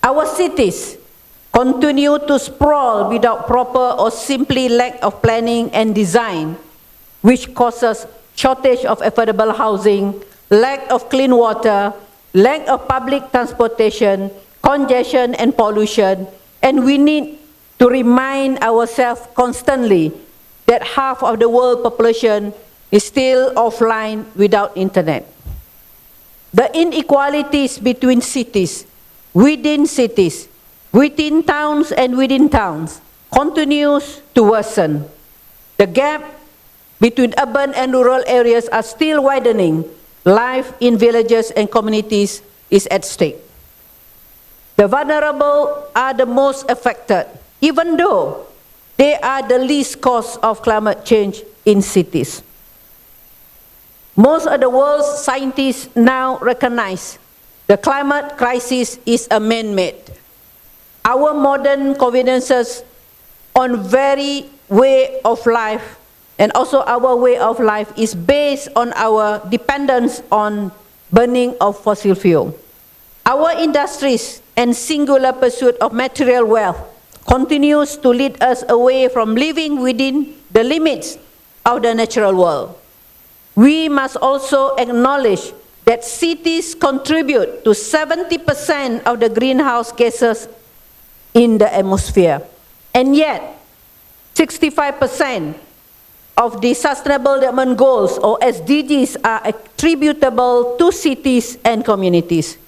Our cities continue to sprawl without proper or simply lack of planning and design, which causes shortage of affordable housing, lack of clean water, lack of public transportation, congestion and pollution, and we need to remind ourselves constantly that half of the world population is still offline without internet. The inequalities between cities, within towns and within towns, continues to worsen. The gap between urban and rural areas are still widening. Life in villages and communities is at stake. The vulnerable are the most affected, even though they are the least cause of climate change in cities. Most of the world's scientists now recognize the climate crisis is a man-made. Our modern conveniences on very way of life and also our way of life is based on our dependence on burning of fossil fuel. Our industries and singular pursuit of material wealth continues to lead us away from living within the limits of the natural world. We must also acknowledge that cities contribute to 70% of the greenhouse gases in the atmosphere, and yet 65% of the Sustainable Development Goals, or SDGs, are attributable to cities and communities.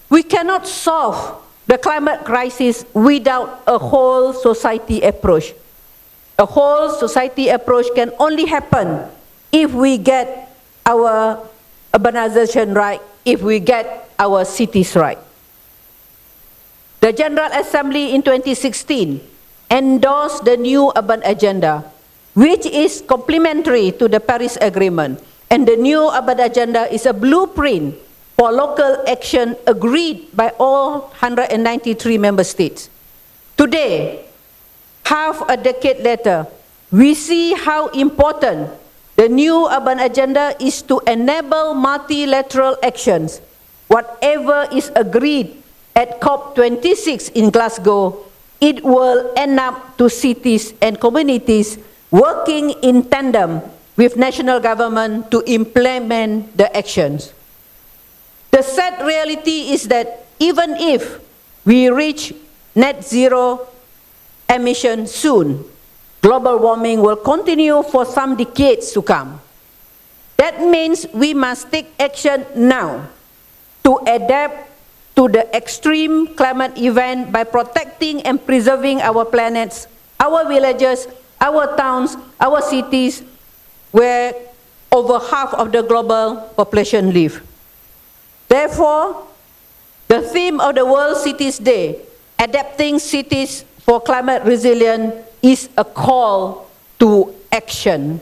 We cannot solve the climate crisis without a whole society approach. A whole society approach can only happen if we get our urbanization right, if we get our cities right. The General Assembly in 2016 endorsed the new urban agenda, which is complementary to the Paris Agreement. And the new urban agenda is a blueprint for local action agreed by all 193 member states. Today, half a decade later, we see how important the new urban agenda is to enable multilateral actions. Whatever is agreed at COP26 in Glasgow, it will end up to cities and communities working in tandem with national government to implement the actions. The sad reality is that even if we reach net zero emission soon, global warming will continue for some decades to come. That means we must take action now to adapt to the extreme climate event by protecting and preserving our planets, our villages, our towns, our cities, where over half of the global population live. Therefore, the theme of the World Cities Day, Adapting Cities for Climate Resilience, is a call to action.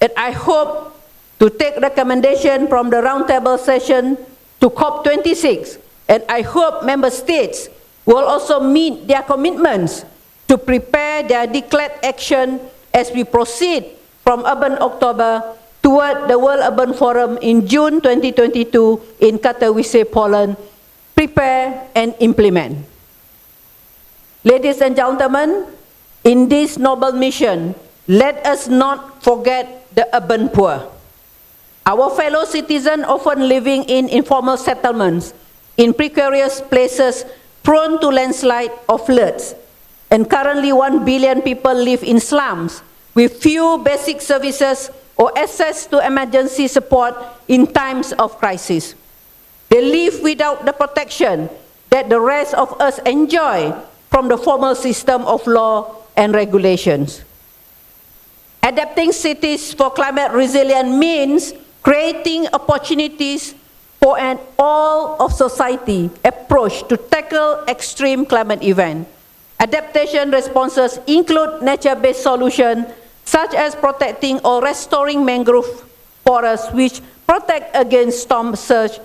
And I hope to take recommendation from the roundtable session to COP26, and I hope member states will also meet their commitments to prepare their declared action as we proceed from Urban October toward the World Urban Forum in June 2022 in Katowice, Poland. Prepare and implement. Ladies and gentlemen, in this noble mission, let us not forget the urban poor. Our fellow citizens often living in informal settlements, in precarious places prone to landslide or floods. And currently 1 billion people live in slums with few basic services or access to emergency support in times of crisis. They live without the protection that the rest of us enjoy from the formal system of law and regulations. Adapting cities for climate resilience means creating opportunities for an all-of-society approach to tackle extreme climate events. Adaptation responses include nature-based solutions such as protecting or restoring mangrove forests which protect against storm surge,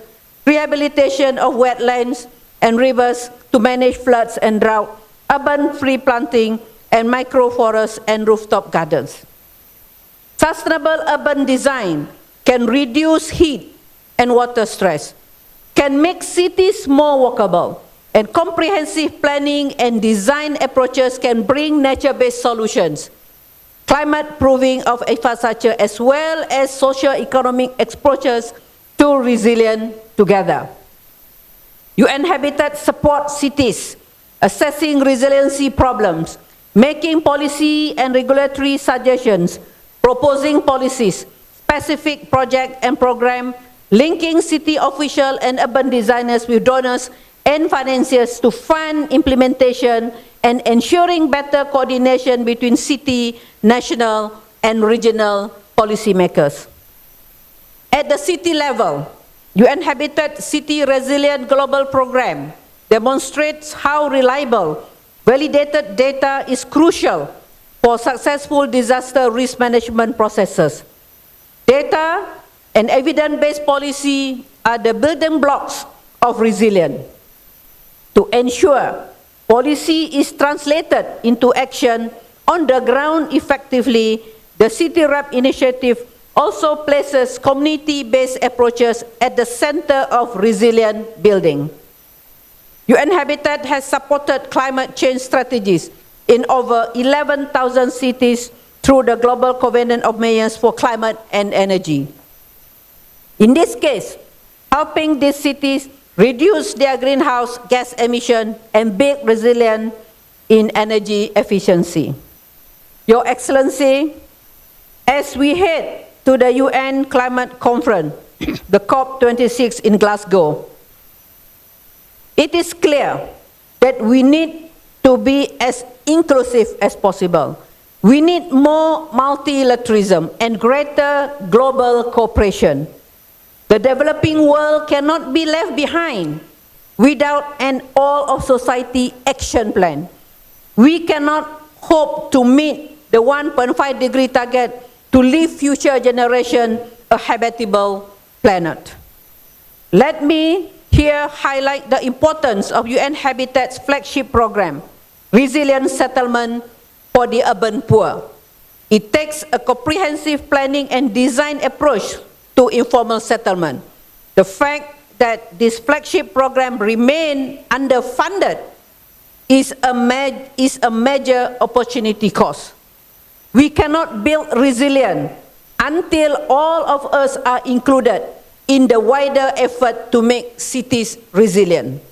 rehabilitation of wetlands and rivers to manage floods and drought, urban tree planting, and microforests and rooftop gardens. Sustainable urban design can reduce heat and water stress, can make cities more walkable, and comprehensive planning and design approaches can bring nature-based solutions, climate-proofing of infrastructure, as well as socio-economic approaches to resilience together. UN Habitat supports cities assessing resiliency problems, making policy and regulatory suggestions, proposing policies, specific project and program, linking city official and urban designers with donors and financiers to fund implementation, and ensuring better coordination between city, national, and regional policymakers. At the city level, UN Habitat City Resilient Global Program demonstrates how reliable, validated data is crucial for successful disaster risk management processes. Data and evidence-based policy are the building blocks of resilience. To ensure policy is translated into action on the ground effectively, the City Rep initiative also places community-based approaches at the center of resilient building. UN Habitat has supported climate change strategies in over 11,000 cities through the Global Covenant of Mayors for Climate and Energy. In this case, helping these cities reduce their greenhouse gas emission and build resilience in energy efficiency. Your Excellency, as we head to the UN Climate Conference, the COP26 in Glasgow, it is clear that we need to be as inclusive as possible. We need more multilateralism and greater global cooperation. The developing world cannot be left behind without an all-of-society action plan. We cannot hope to meet the 1.5-degree target to leave future generations a habitable planet. Let me here highlight the importance of UN Habitat's flagship program, Resilient Settlement for the Urban Poor. It takes a comprehensive planning and design approach to informal settlement. The fact that this flagship program remains underfunded is a major opportunity cost. We cannot build resilience until all of us are included in the wider effort to make cities resilient.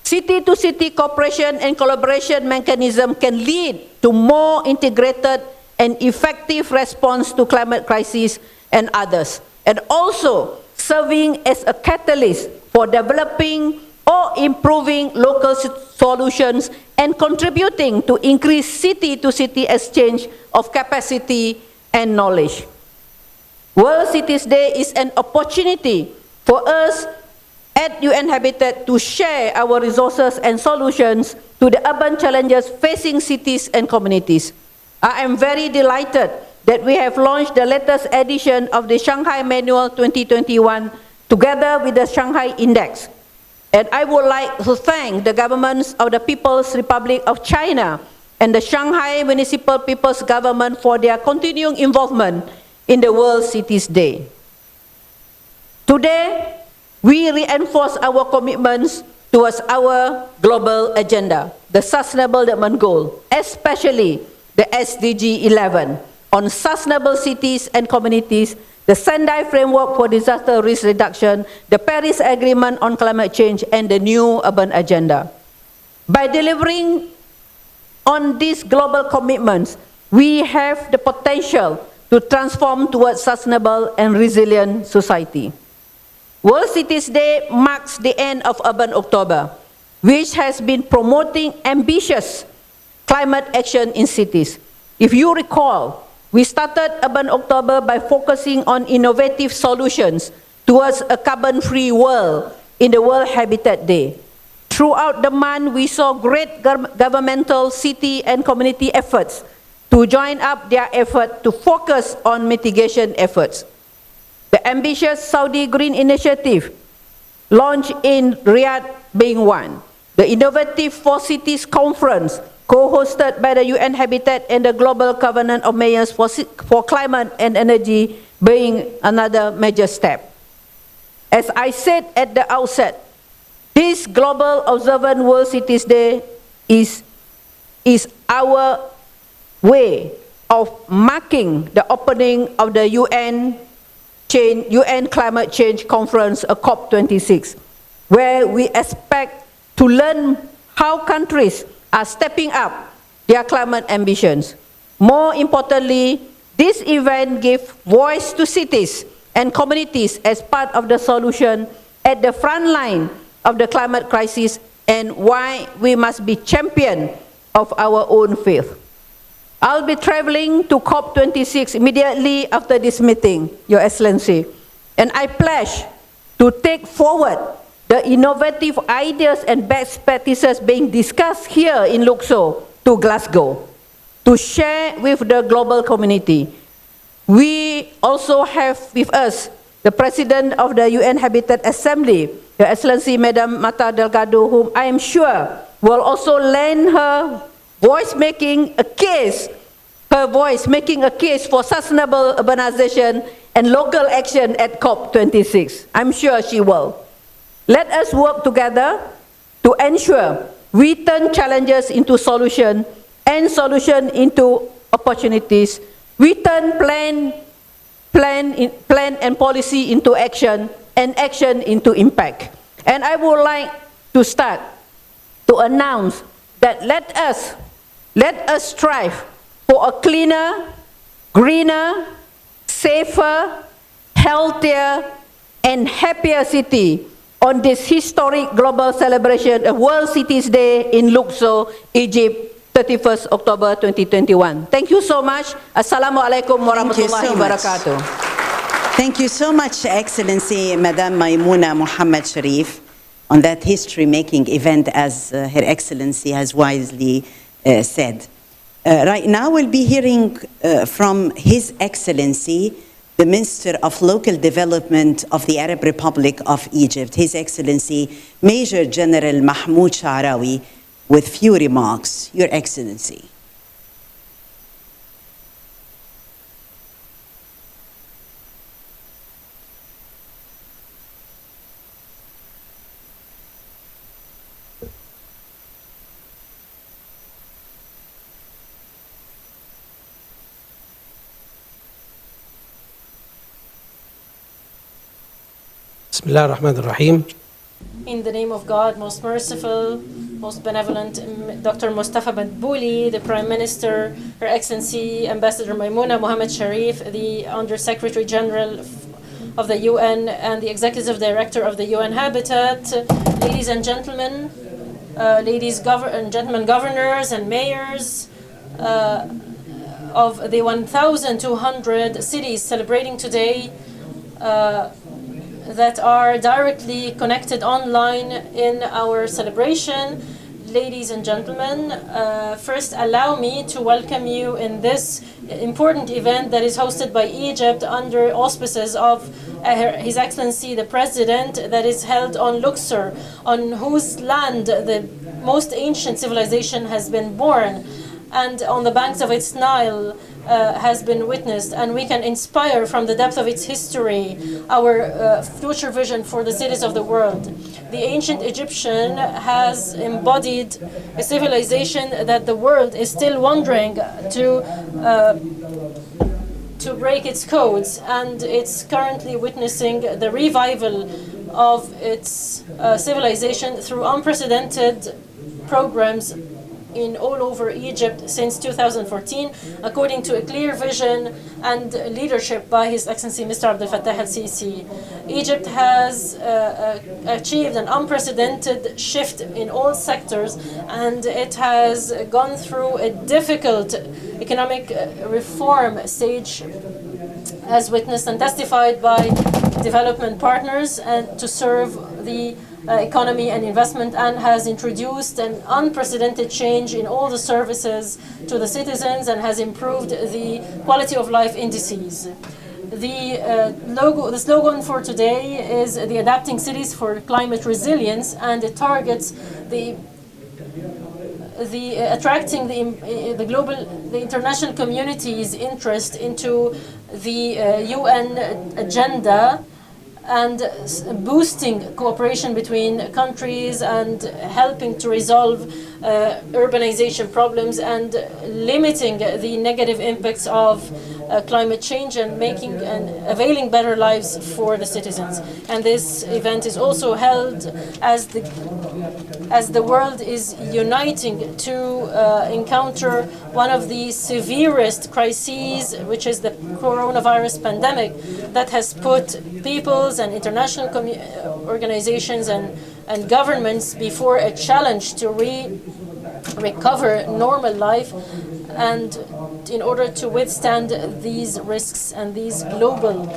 City-to-city cooperation and collaboration mechanism can lead to more integrated and effective response to climate crisis and others, and also serving as a catalyst for developing or improving local solutions and contributing to increased city-to-city exchange of capacity and knowledge. World Cities Day is an opportunity for us at UN Habitat to share our resources and solutions to the urban challenges facing cities and communities. I am very delighted that we have launched the latest edition of the Shanghai Manual 2021 together with the Shanghai Index. And I would like to thank the governments of the People's Republic of China and the Shanghai Municipal People's Government for their continuing involvement in the World Cities Day. Today, we reinforce our commitments towards our global agenda, the Sustainable Development Goal, especially the SDG 11 on sustainable cities and communities, the Sendai Framework for Disaster Risk Reduction, the Paris Agreement on Climate Change, and the New Urban Agenda. By delivering on these global commitments, we have the potential to transform towards sustainable and resilient society. World Cities Day marks the end of Urban October, which has been promoting ambitious climate action in cities. If you recall, we started Urban October by focusing on innovative solutions towards a carbon-free world in the World Habitat Day. Throughout the month, we saw great governmental, city, and community efforts to join up their effort to focus on mitigation efforts. The ambitious Saudi Green Initiative, launched in Riyadh, being one. The innovative 4 Cities Conference, co-hosted by the UN Habitat and the Global Covenant of Mayors for Climate and Energy, being another major step. As I said at the outset, This Global Observant World Cities Day is our way of marking the opening of the UN Climate Change Conference, COP26, where we expect to learn how countries are stepping up their climate ambitions. More importantly, this event gives voice to cities and communities as part of the solution at the front line of the climate crisis, and why we must be champion of our own faith. I'll be traveling to COP26 immediately after this meeting, Your Excellency, and I pledge to take forward the innovative ideas and best practices being discussed here in Luxor to Glasgow, to share with the global community. We also have with us the President of the UN Habitat Assembly, Your Excellency Madam Mata Delgado, whom I am sure will also lend her voice making a case for sustainable urbanization and local action at COP26. I'm sure she will. Let us work together to ensure we turn challenges into solution and solution into opportunities. We turn plan and policy into action and action into impact. And I would like to start to announce that let us strive for a cleaner, greener, safer, healthier, and happier city on this historic global celebration of World Cities Day in Luxor, Egypt, 31st October 2021. Thank you so much. Assalamualaikum warahmatullahi wabarakatuh. Thank you so much, Excellency Madam Maimouna Mohammed Sharif, on that history-making event, as Her Excellency has wisely said. Right now, we'll be hearing from His Excellency, the Minister of Local Development of the Arab Republic of Egypt, His Excellency Major General Mahmoud Sha'rawi, with few remarks. Your Excellency. Bismillah ar-Rahman ar-Rahim. In the name of God, most merciful, most benevolent, Dr. Mustafa Madbuli, the Prime Minister, Her Excellency Ambassador Maimouna Mohammed Sharif, the Under Secretary General of the UN and the Executive Director of the UN Habitat, ladies and gentlemen, gentlemen governors and mayors of the 1,200 cities celebrating today, that are directly connected online in our celebration. Ladies and gentlemen, first allow me to welcome you in this important event that is hosted by Egypt under auspices of His Excellency the President, that is held on Luxor, on whose land the most ancient civilization has been born, and on the banks of its Nile has been witnessed, and we can inspire from the depth of its history our future vision for the cities of the world. The ancient Egyptian has embodied a civilization that the world is still wondering to break its codes, and it's currently witnessing the revival of its civilization through unprecedented programs in all over Egypt since 2014, according to a clear vision and leadership by His Excellency Mr. Abdel Fattah al-Sisi. Egypt has achieved an unprecedented shift in all sectors, and it has gone through a difficult economic reform stage, as witnessed and testified by development partners, and to serve the economy and investment, and has introduced an unprecedented change in all the services to the citizens, and has improved the quality of life indices. The slogan for today is the Adapting Cities for Climate Resilience, and it targets attracting the international community's interest into the UN agenda and boosting cooperation between countries and helping to resolve urbanization problems and limiting the negative impacts of climate change and making and availing better lives for the citizens. And this event is also held as the world is uniting to encounter one of the severest crises, which is the coronavirus pandemic, that has put peoples and international organizations and governments before a challenge to recover normal life, and in order to withstand these risks and these global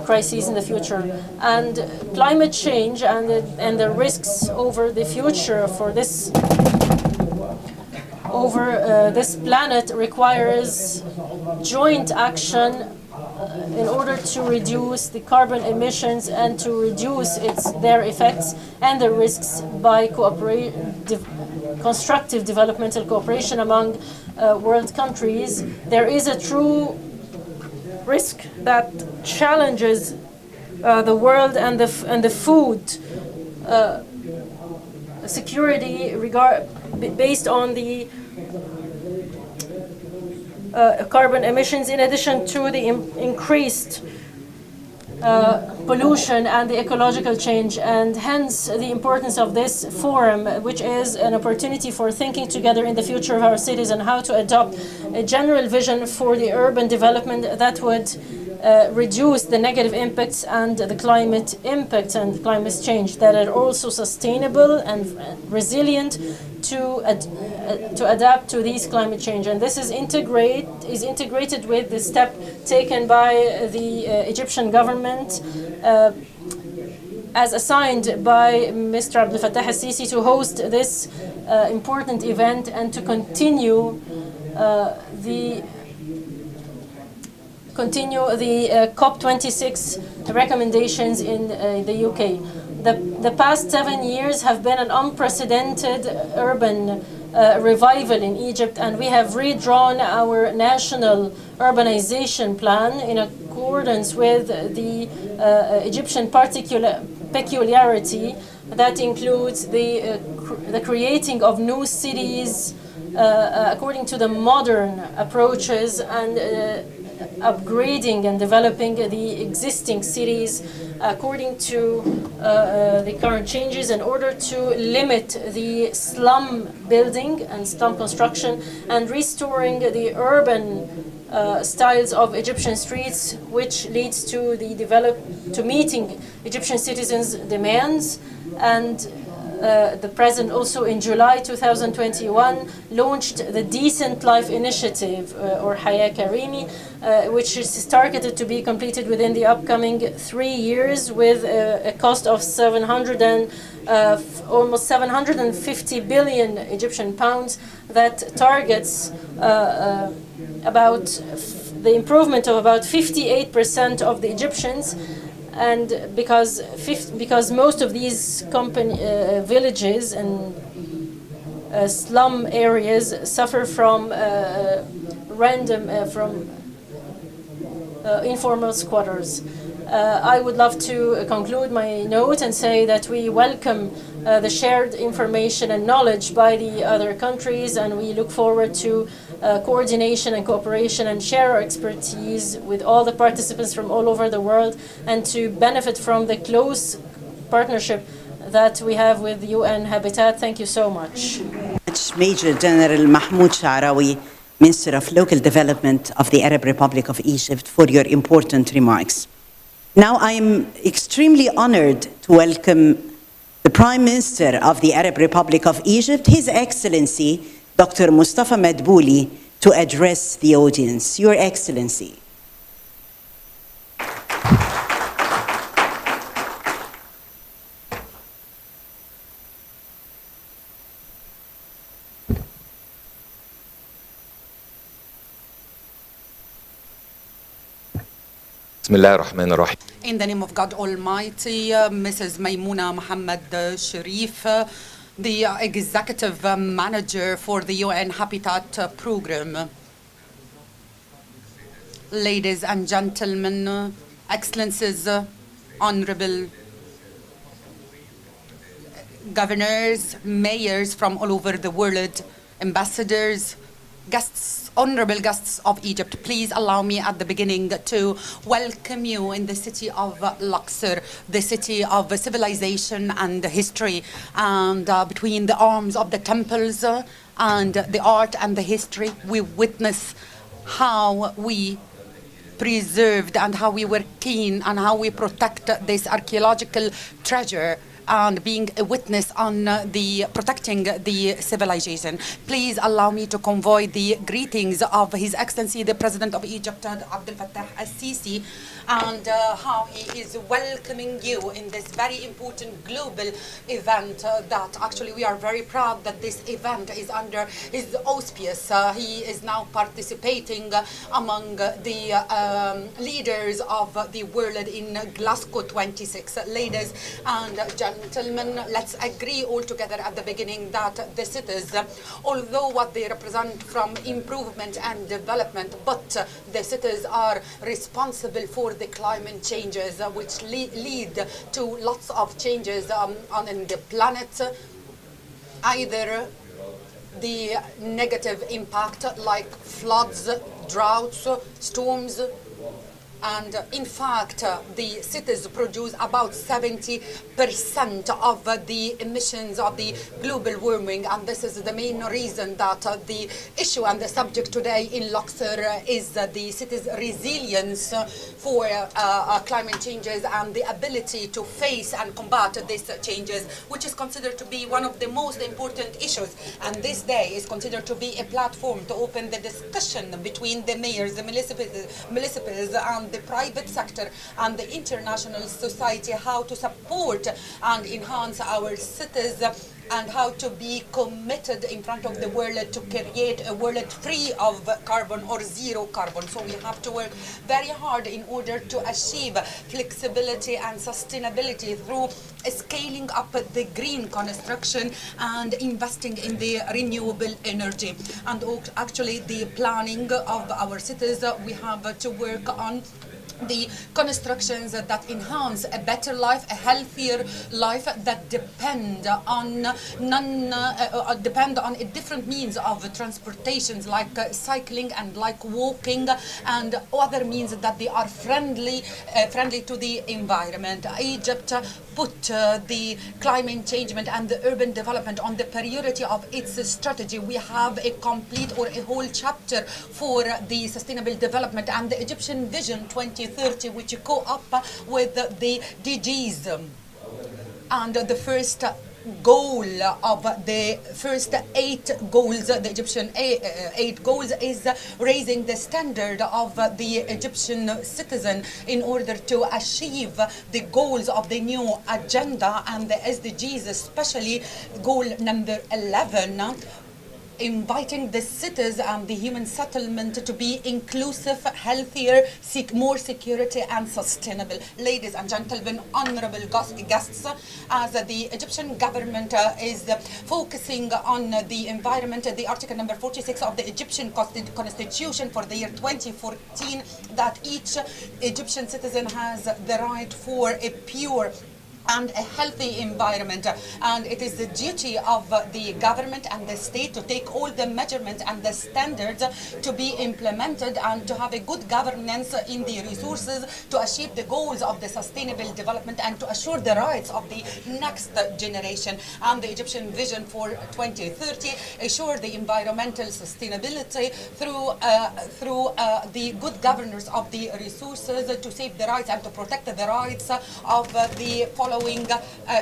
crises in the future. And climate change and the risks over the future for this this planet requires joint action in order to reduce the carbon emissions and to reduce their effects and the risks by constructive developmental cooperation among world countries. There is a true risk that challenges the world and the food security based on the carbon emissions, in addition to the increased pollution and the ecological change, and hence the importance of this forum, which is an opportunity for thinking together in the future of our cities and how to adopt a general vision for the urban development that would reduce the negative impacts and the climate impacts and climate change, that are also sustainable and resilient to adapt to these climate change. And this is integrated with the step taken by the Egyptian government as assigned by Mr. Abdel Fattah al-Sisi to host this important event and to continue the COP26 recommendations in the UK. The past 7 years have been an unprecedented urban revival in Egypt, and we have redrawn our national urbanization plan in accordance with the Egyptian peculiarity that includes the creating of new cities according to the modern approaches and upgrading and developing the existing cities according to the current changes in order to limit the slum building and slum construction and restoring the urban styles of Egyptian streets, which leads to meeting Egyptian citizens' demands. And the President also in July 2021 launched the Decent Life Initiative, or Haya Karimi, which is targeted to be completed within the upcoming 3 years with a cost of almost 750 billion Egyptian pounds, that targets about the improvement of about 58% of the Egyptians. And because most of these villages and slum areas suffer from informal squatters. I would love to conclude my note and say that we welcome the shared information and knowledge by the other countries, and we look forward to coordination and cooperation and share our expertise with all the participants from all over the world, and to benefit from the close partnership that we have with UN Habitat. Thank you so much. Major General Mahmoud Sha'rawi, Minister of Local Development of the Arab Republic of Egypt, for your important remarks. Now I am extremely honored to welcome the Prime Minister of the Arab Republic of Egypt, His Excellency, Dr. Mustafa Madbuli, to address the audience. Your Excellency. In the name of God Almighty, Mrs. Maimouna Mohammed Sharif, the Executive Manager for the UN Habitat Program. Ladies and gentlemen, Excellencies, honorable governors, mayors from all over the world, ambassadors, guests, honorable guests of Egypt, please allow me at the beginning to welcome you in the city of Luxor, the city of civilization and history, and between the arms of the temples and the art and the history, we witness how we preserved and how we were keen and how we protect this archaeological treasure and being a witness on protecting the civilization. Please allow me to convey the greetings of His Excellency the President of Egypt, Abdel Fattah al-Sisi, and how he is welcoming you in this very important global event that actually we are very proud that this event is under his auspice. He is now participating among the leaders of the world in Glasgow 26. Ladies and gentlemen, let's agree all together at the beginning that the cities, although what they represent from improvement and development, but the cities are responsible for the climate changes which lead to lots of changes on the planet, either the negative impact like floods, droughts, storms, and in fact, the cities produce about 70% of the emissions of the global warming, and this is the main reason that the issue and the subject today in Luxor is the city's resilience for climate changes and the ability to face and combat these changes, which is considered to be one of the most important issues. And this day is considered to be a platform to open the discussion between the mayors, the municipalities, and the private sector and the international society, how to support and enhance our cities and how to be committed in front of the world to create a world free of carbon or zero carbon. So we have to work very hard in order to achieve flexibility and sustainability through scaling up the green construction and investing in the renewable energy. And actually the planning of our cities, we have to work on the constructions that enhance a better life, a healthier life that depend on different means of transportations like cycling and like walking and other means that they are friendly to the environment. Egypt put the climate change and the urban development on the priority of its strategy. We have a complete or a whole chapter for the sustainable development and the Egyptian Vision 2030, which co-op with the DGs. And the first goal of the first 8 goals, the Egyptian 8 goals, is raising the standard of the Egyptian citizen in order to achieve the goals of the new agenda and the SDGs, especially goal number 11, inviting the cities and the human settlement to be inclusive, healthier, more security and sustainable. Ladies and gentlemen, honorable guests, as the Egyptian government is focusing on the environment, the article number 46 of the Egyptian constitution for the year 2014, that each Egyptian citizen has the right for a pure and a healthy environment, and it is the duty of the government and the state to take all the measurements and the standards to be implemented and to have a good governance in the resources to achieve the goals of the sustainable development and to assure the rights of the next generation. And the Egyptian Vision for 2030 assure the environmental sustainability through the good governance of the resources to save the rights and to protect the rights of the following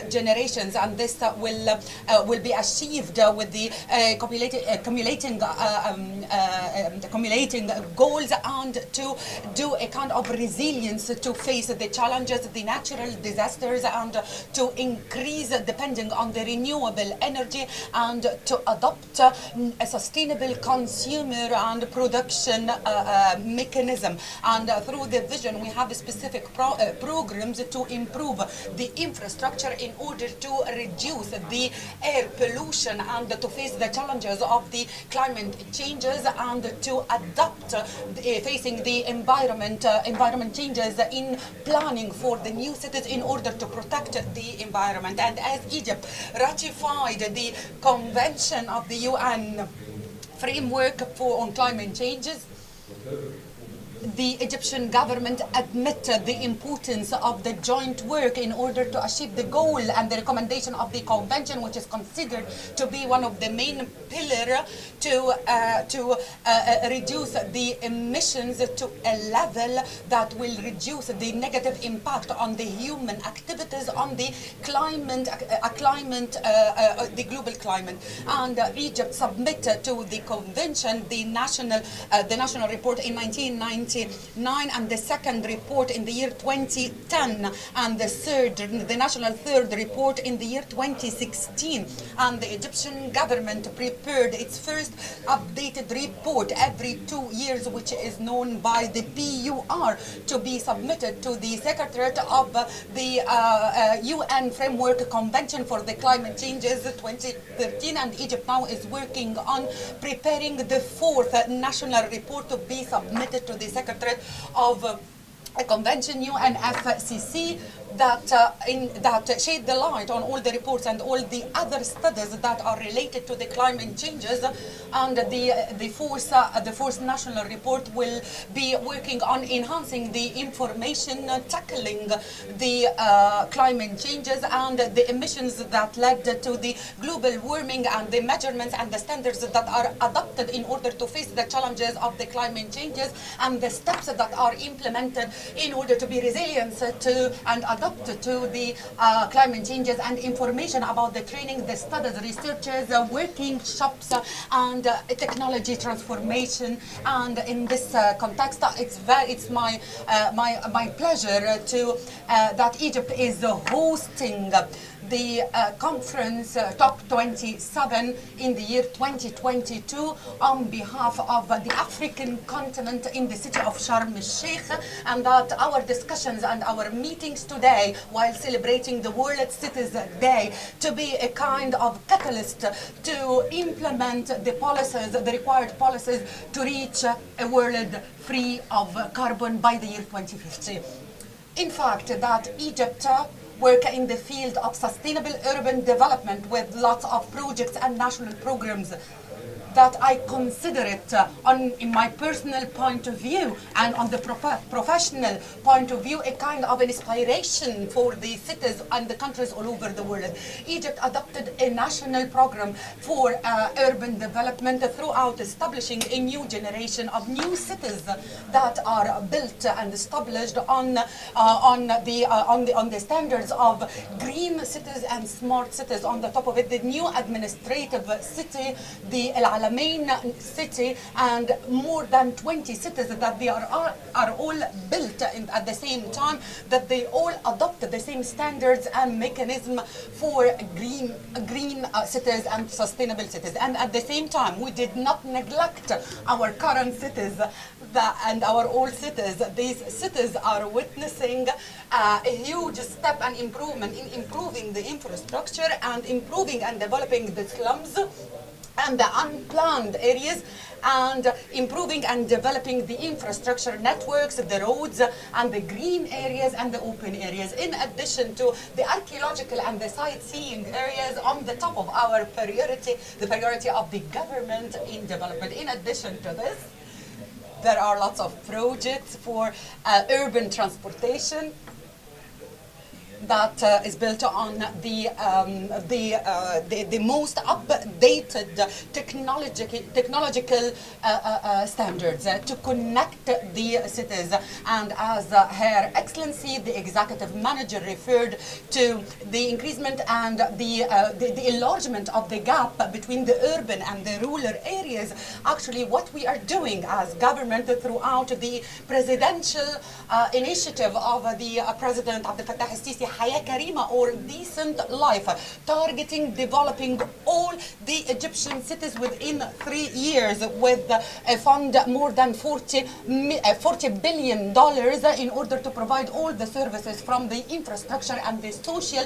generations, and this will be achieved with the accumulating goals and to do a kind of resilience to face the challenges, the natural disasters, and to increase depending on the renewable energy and to adopt a sustainable consumer and production mechanism. And through the vision we have specific programs to improve the infrastructure in order to reduce the air pollution and to face the challenges of the climate changes and to adapt facing the environment changes in planning for the new cities in order to protect the environment. And as Egypt ratified the Convention of the UN framework on climate changes, the Egyptian government admitted the importance of the joint work in order to achieve the goal and the recommendation of the convention, which is considered to be one of the main pillars to reduce the emissions to a level that will reduce the negative impact on the human activities on the climate, the global climate. And Egypt submitted to the convention the national report in 1990. And the second report in the year 2010, and the national third report in the year 2016. And the Egyptian government prepared its first updated report every 2 years, which is known by the PUR, to be submitted to the Secretariat of the UN Framework Convention for the Climate Changes 2013. And Egypt now is working on preparing the fourth national report to be submitted to the Secretary of a convention, UNFCCC, that shed the light on all the reports and all the other studies that are related to the climate changes. And the fourth national report will be working on enhancing the information tackling the climate changes and the emissions that led to the global warming, and the measurements and the standards that are adopted in order to face the challenges of the climate changes, and the steps that are implemented in order to be resilient to and adapted to the climate changes, and information about the training, the studies, researchers, workshops, and technology transformation. And in this context, it's my pleasure to that Egypt is hosting the conference COP27 in the year 2022 on behalf of the African continent in the city of Sharm el-Sheikh, and that our discussions and our meetings today, while celebrating the World Cities Day, to be a kind of catalyst to implement the policies, the required policies, to reach a world free of carbon by the year 2050. In fact, that Egypt work in the field of sustainable urban development with lots of projects and national programs, that I consider it in my personal point of view and on the professional point of view, a kind of an inspiration for the cities and the countries all over the world. Egypt adopted a national program for urban development throughout establishing a new generation of new cities that are built and established on the standards of green cities and smart cities. On the top of it, the new administrative city, the main city, and more than 20 cities that they are all built at the same time, that they all adopt the same standards and mechanism for green cities and sustainable cities. And at the same time, we did not neglect our current cities and our old cities. These cities are witnessing a huge step and improvement in improving the infrastructure and improving and developing the slums and the unplanned areas, and improving and developing the infrastructure networks, the roads, and the green areas and the open areas, in addition to the archaeological and the sightseeing areas on the top of our priority, the priority of the government in development. In addition to this, there are lots of projects for urban transportation that is built on the most updated technological standards to connect the cities. And as Her Excellency, the Executive Manager, referred to the increasement and the enlargement of the gap between the urban and the rural areas, actually what we are doing as government throughout the presidential initiative of the President Abdel Fattah el-Sisi حياة كريمة or decent life, targeting developing all the Egyptian cities within 3 years with a fund more than $40 billion in order to provide all the services from the infrastructure and the social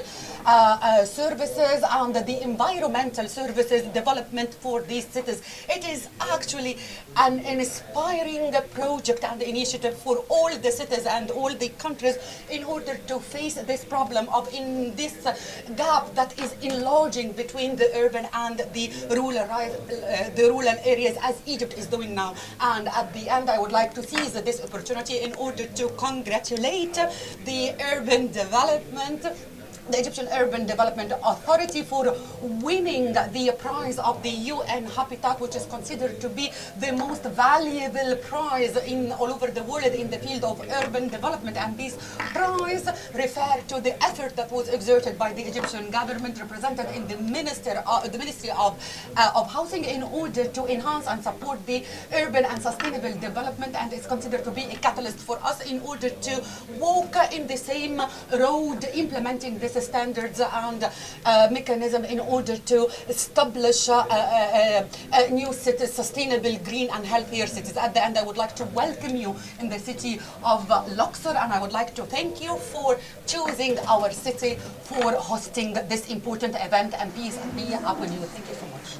services and the environmental services development for these cities. It is actually an inspiring project and initiative for all the cities and all the countries in order to face this problem of in this gap that is enlarging between the urban and the rural areas as Egypt is doing now. And at the end, I would like to seize this opportunity in order to congratulate the Egyptian Urban Development Authority for winning the prize of the UN Habitat, which is considered to be the most valuable prize all over the world in the field of urban development. And this prize refers to the effort that was exerted by the Egyptian government, represented in the Ministry of Housing, in order to enhance and support the urban and sustainable development, and it's considered to be a catalyst for us in order to walk in the same road, implementing this standards and mechanism in order to establish new cities, sustainable, green and healthier cities. At the end, I would like to welcome you in the city of Luxor, and I would like to thank you for choosing our city for hosting this important event, and peace be upon you. Thank you so much.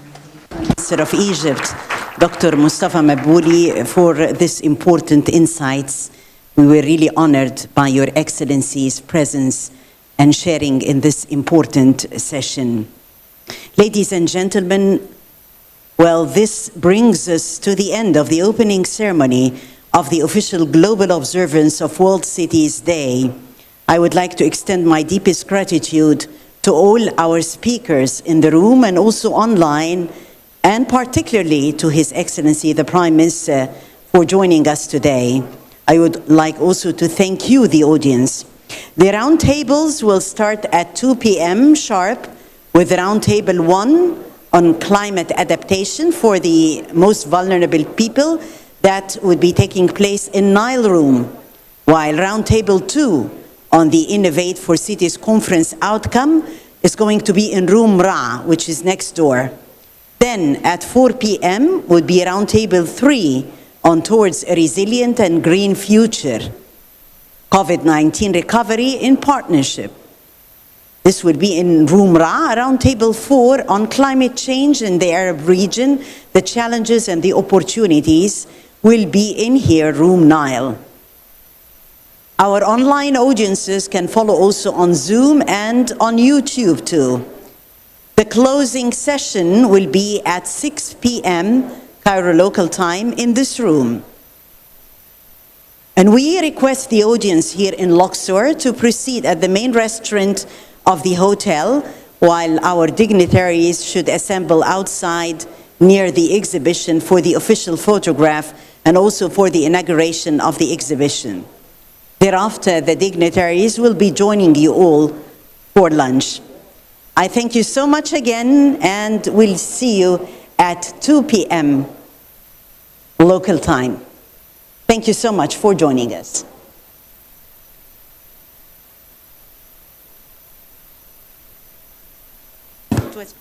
Minister of Egypt, Dr. Mustafa Madbuli, for this important insights. We were really honored by Your Excellency's presence and sharing in this important session. Ladies and gentlemen, well, this brings us to the end of the opening ceremony of the official global observance of World Cities Day. I would like to extend my deepest gratitude to all our speakers in the room and also online, and particularly to His Excellency the Prime Minister for joining us today. I would like also to thank you, the audience. The roundtables will start at 2 p.m. sharp with Roundtable 1 on climate adaptation for the most vulnerable people. That would be taking place in Nile Room, while Roundtable 2 on the Innovate for Cities conference outcome is going to be in Room Ra, which is next door. Then at 4 p.m. would be Roundtable 3 on Towards a Resilient and Green Future, COVID-19 recovery in partnership. This would be in Room Ra. Roundtable 4 on climate change in the Arab region, the challenges and the opportunities will be in here, Room Nile. Our online audiences can follow also on Zoom and on YouTube too. The closing session will be at 6 p.m. Cairo local time in this room. And we request the audience here in Luxor to proceed at the main restaurant of the hotel, while our dignitaries should assemble outside near the exhibition for the official photograph and also for the inauguration of the exhibition. Thereafter, the dignitaries will be joining you all for lunch. I thank you so much again, and we'll see you at 2 p.m. local time. Thank you so much for joining us. It was